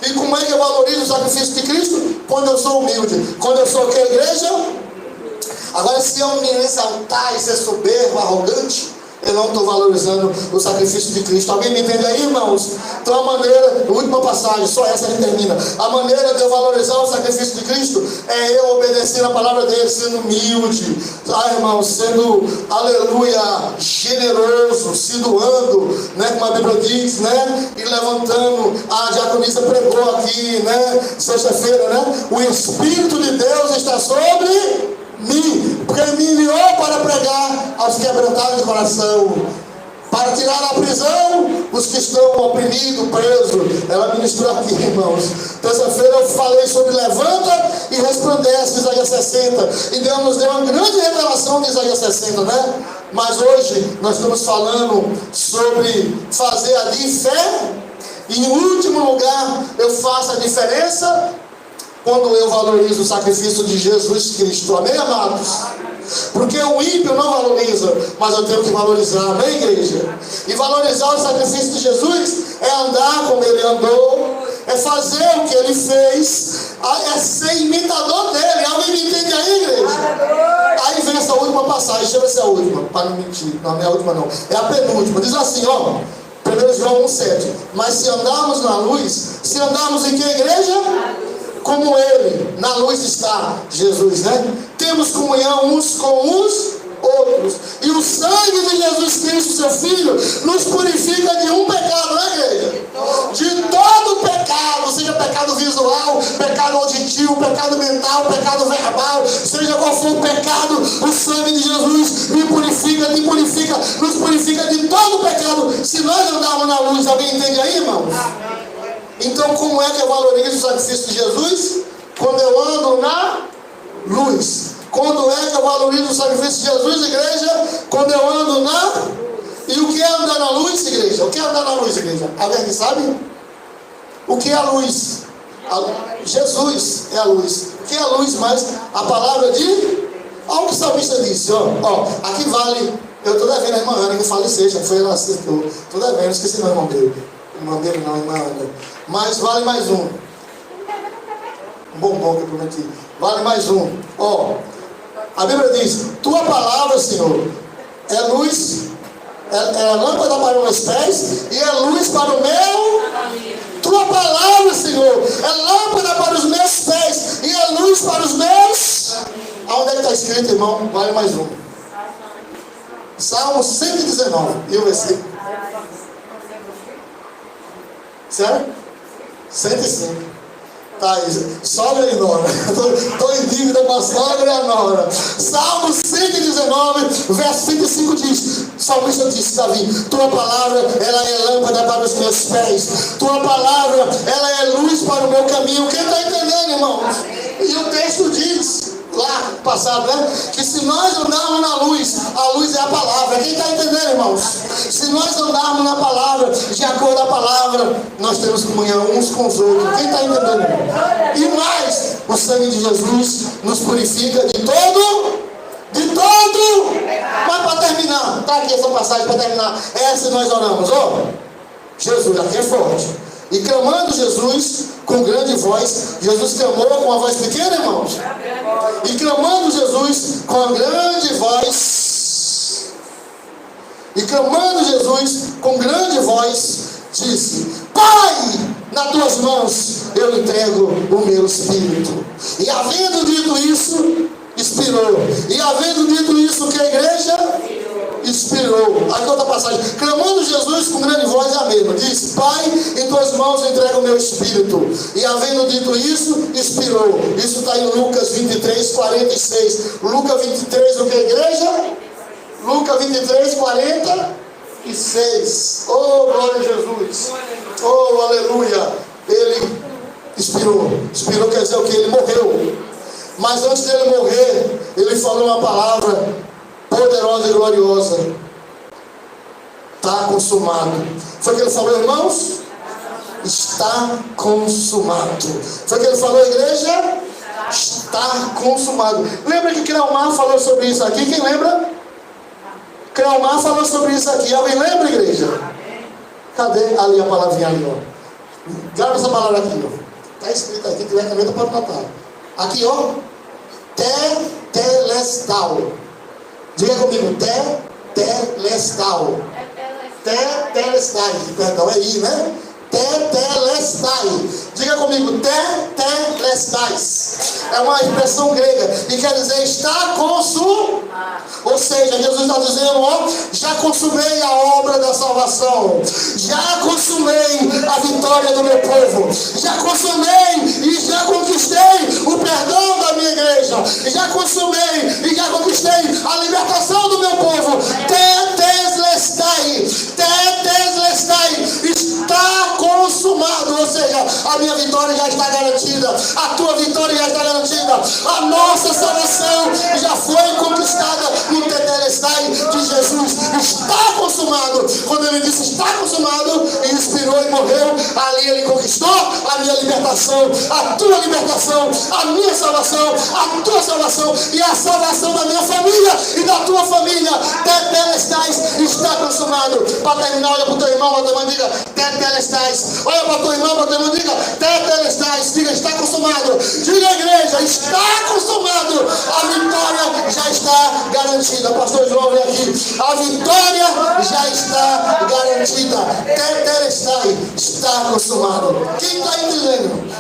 E como é que eu valorizo o sacrifício de Cristo? Quando eu sou humilde. Quando eu sou o que, igreja? Agora, se eu me exaltar e ser soberbo, arrogante, eu não estou valorizando o sacrifício de Cristo. Alguém me entende aí, irmãos? Então a maneira, última passagem, só essa que termina. A maneira de eu valorizar o sacrifício de Cristo é eu obedecer a palavra dele, sendo humilde, irmãos, sendo, aleluia, generoso, se doando, né, como a Bíblia diz, né, e levantando. A diaconisa pregou aqui, né, sexta-feira, né, o Espírito de Deus está sobre mim, porque ele me enviou para pregar aos quebrantados de coração, para tirar da prisão os que estão oprimidos, presos. Ela ministrou aqui, irmãos. Terça-feira eu falei sobre levanta e resplandece, Isaías 60, e Deus nos deu uma grande revelação de Isaías 60, né? Mas hoje nós estamos falando sobre fazer a diferença. E em último lugar, eu faço a diferença quando eu valorizo o sacrifício de Jesus Cristo. Amém, amados? Porque o ímpio não valoriza, mas eu tenho que valorizar. Amém, igreja? E valorizar o sacrifício de Jesus é andar como ele andou, é fazer o que ele fez, é ser imitador dele. Alguém me entende aí, igreja? Aí vem essa última passagem. Deixa eu ver se é a última, para não mentir. Não é a última não, é a penúltima. Diz assim, ó, 1 João 1,7. Mas se andarmos na luz, se andarmos em que, igreja? Como ele, na luz está Jesus, né? Temos comunhão uns com os outros. E o sangue de Jesus Cristo, seu Filho, nos purifica de um pecado, né, igreja? De todo pecado, seja pecado visual, pecado auditivo, pecado mental, pecado verbal, seja qual for o pecado, o sangue de Jesus me purifica, te purifica, nos purifica de todo pecado. Se nós andarmos na luz, alguém entende aí, irmãos? Então, como é que eu valorizo o sacrifício de Jesus? Quando eu ando na luz. Quando é que eu valorizo o sacrifício de Jesus, igreja? Quando eu ando na... E o que é andar na luz, igreja? O que é andar na luz, igreja? Alguém sabe? O que é a luz? Jesus é a luz. O que é a luz? Mas a palavra de... Olha o que o salmista disse, ó, aqui vale... Eu estou devendo a irmã Ana, que faleceu, já foi ela acertou. Estou devendo, esqueci o irmão dele. Irmã dele não, irmã Ana. Mas vale mais um. Um bombom que eu prometi. Vale mais um. Ó, a Bíblia diz: tua palavra, Senhor, é luz, é lâmpada para os meus pés e é luz para o meu. Tua palavra, Senhor, é lâmpada para os meus pés e é luz para os meus. Aonde é que está escrito, irmão? Vale mais um. Salmo 119. E o versículo? Sério? 105. Tá, sogra e nora. Estou em dívida com a sogra e a nora. Salmo 119, verso 25 diz: o salmista disse, Davi, tua palavra, ela é lâmpada para os meus pés. Tua palavra, ela é luz para o meu caminho. Quem está entendendo, irmãos? E o texto diz, lá passado, né? Que se nós andarmos na luz, a luz é a palavra. Quem está entendendo, irmãos? Se nós andarmos na palavra, de acordo com a palavra, nós temos comunhão uns com os outros. Quem está entendendo? E mais, o sangue de Jesus nos purifica de todo. Mas para terminar, está aqui essa passagem para terminar. Essa nós oramos, Jesus, aqui é forte. E clamando Jesus com grande voz, Jesus clamou com uma voz pequena, irmãos. E clamando Jesus com a grande voz, e clamando Jesus com grande voz, disse: Pai, nas tuas mãos eu entrego o meu espírito. E havendo dito isso, expirou. E havendo dito isso, que a igreja expirou. Aqui outra passagem. Clamando Jesus com grande voz, é a mesma. Diz: Pai, em tuas mãos eu entrego o meu espírito. E havendo dito isso, expirou. Isso está em Lucas 23, 46. Lucas 23, o que, igreja? Lucas 23, 46. Oh, glória a Jesus. Oh, aleluia. Ele expirou. Expirou quer dizer o que? Ele morreu. Mas antes dele morrer, ele falou uma palavra poderosa e gloriosa. está consumado. Foi o que ele falou, irmãos? Está consumado. Foi o que ele falou, igreja? Está consumado. Lembra que Creomar falou sobre isso aqui? Quem lembra? Creomar falou sobre isso aqui. Alguém lembra, igreja? Cadê ali a palavrinha ali, ó? Grava essa palavra aqui, ó. Está escrito aqui diretamente para o Natal. Aqui, ó. Tetelestal. Diga comigo, tetelestal. Tetelestai, perdão, é I, né? Tetelestai. Diga comigo, tetelestais. É uma expressão grega e quer dizer está consumado. Ou seja, Jesus está dizendo, ó, já consumei a obra da salvação, já consumei a vitória do meu povo, já consumei e já conquistei o perdão da minha igreja, já consumei e já conquistei a libertação do meu povo. Tetelestai, está consumado. Ou seja, a minha vitória já está garantida, a tua vitória já está garantida, a nossa salvação já foi conquistada no Tetelestai de Jesus. Está consumado. Quando ele disse está consumado, ele inspirou e morreu. Ali ele conquistou a minha libertação, a tua libertação, a minha salvação, a tua salvação e a salvação da minha família e da tua família. Tetelestai está consumado. Para terminar, olha para o teu irmão, para a tua irmã, diga Tetelestai. Olha para a tua irmã, para a tua irmã, diga Tetelestai. Diga está consumado. Diga igreja, está consumado. A vitória já está garantida. Pastor João vem aqui. A vitória já está garantida. Tetelestai está consumado. Quem está entendendo?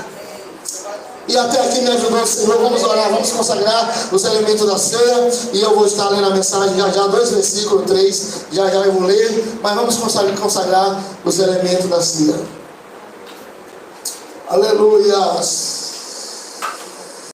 E até aqui me ajudou o Senhor. Vamos orar, vamos consagrar os elementos da ceia. E eu vou estar lendo a mensagem já, 2 versículos, 3. Já eu vou ler. Mas vamos consagrar os elementos da ceia. Aleluia.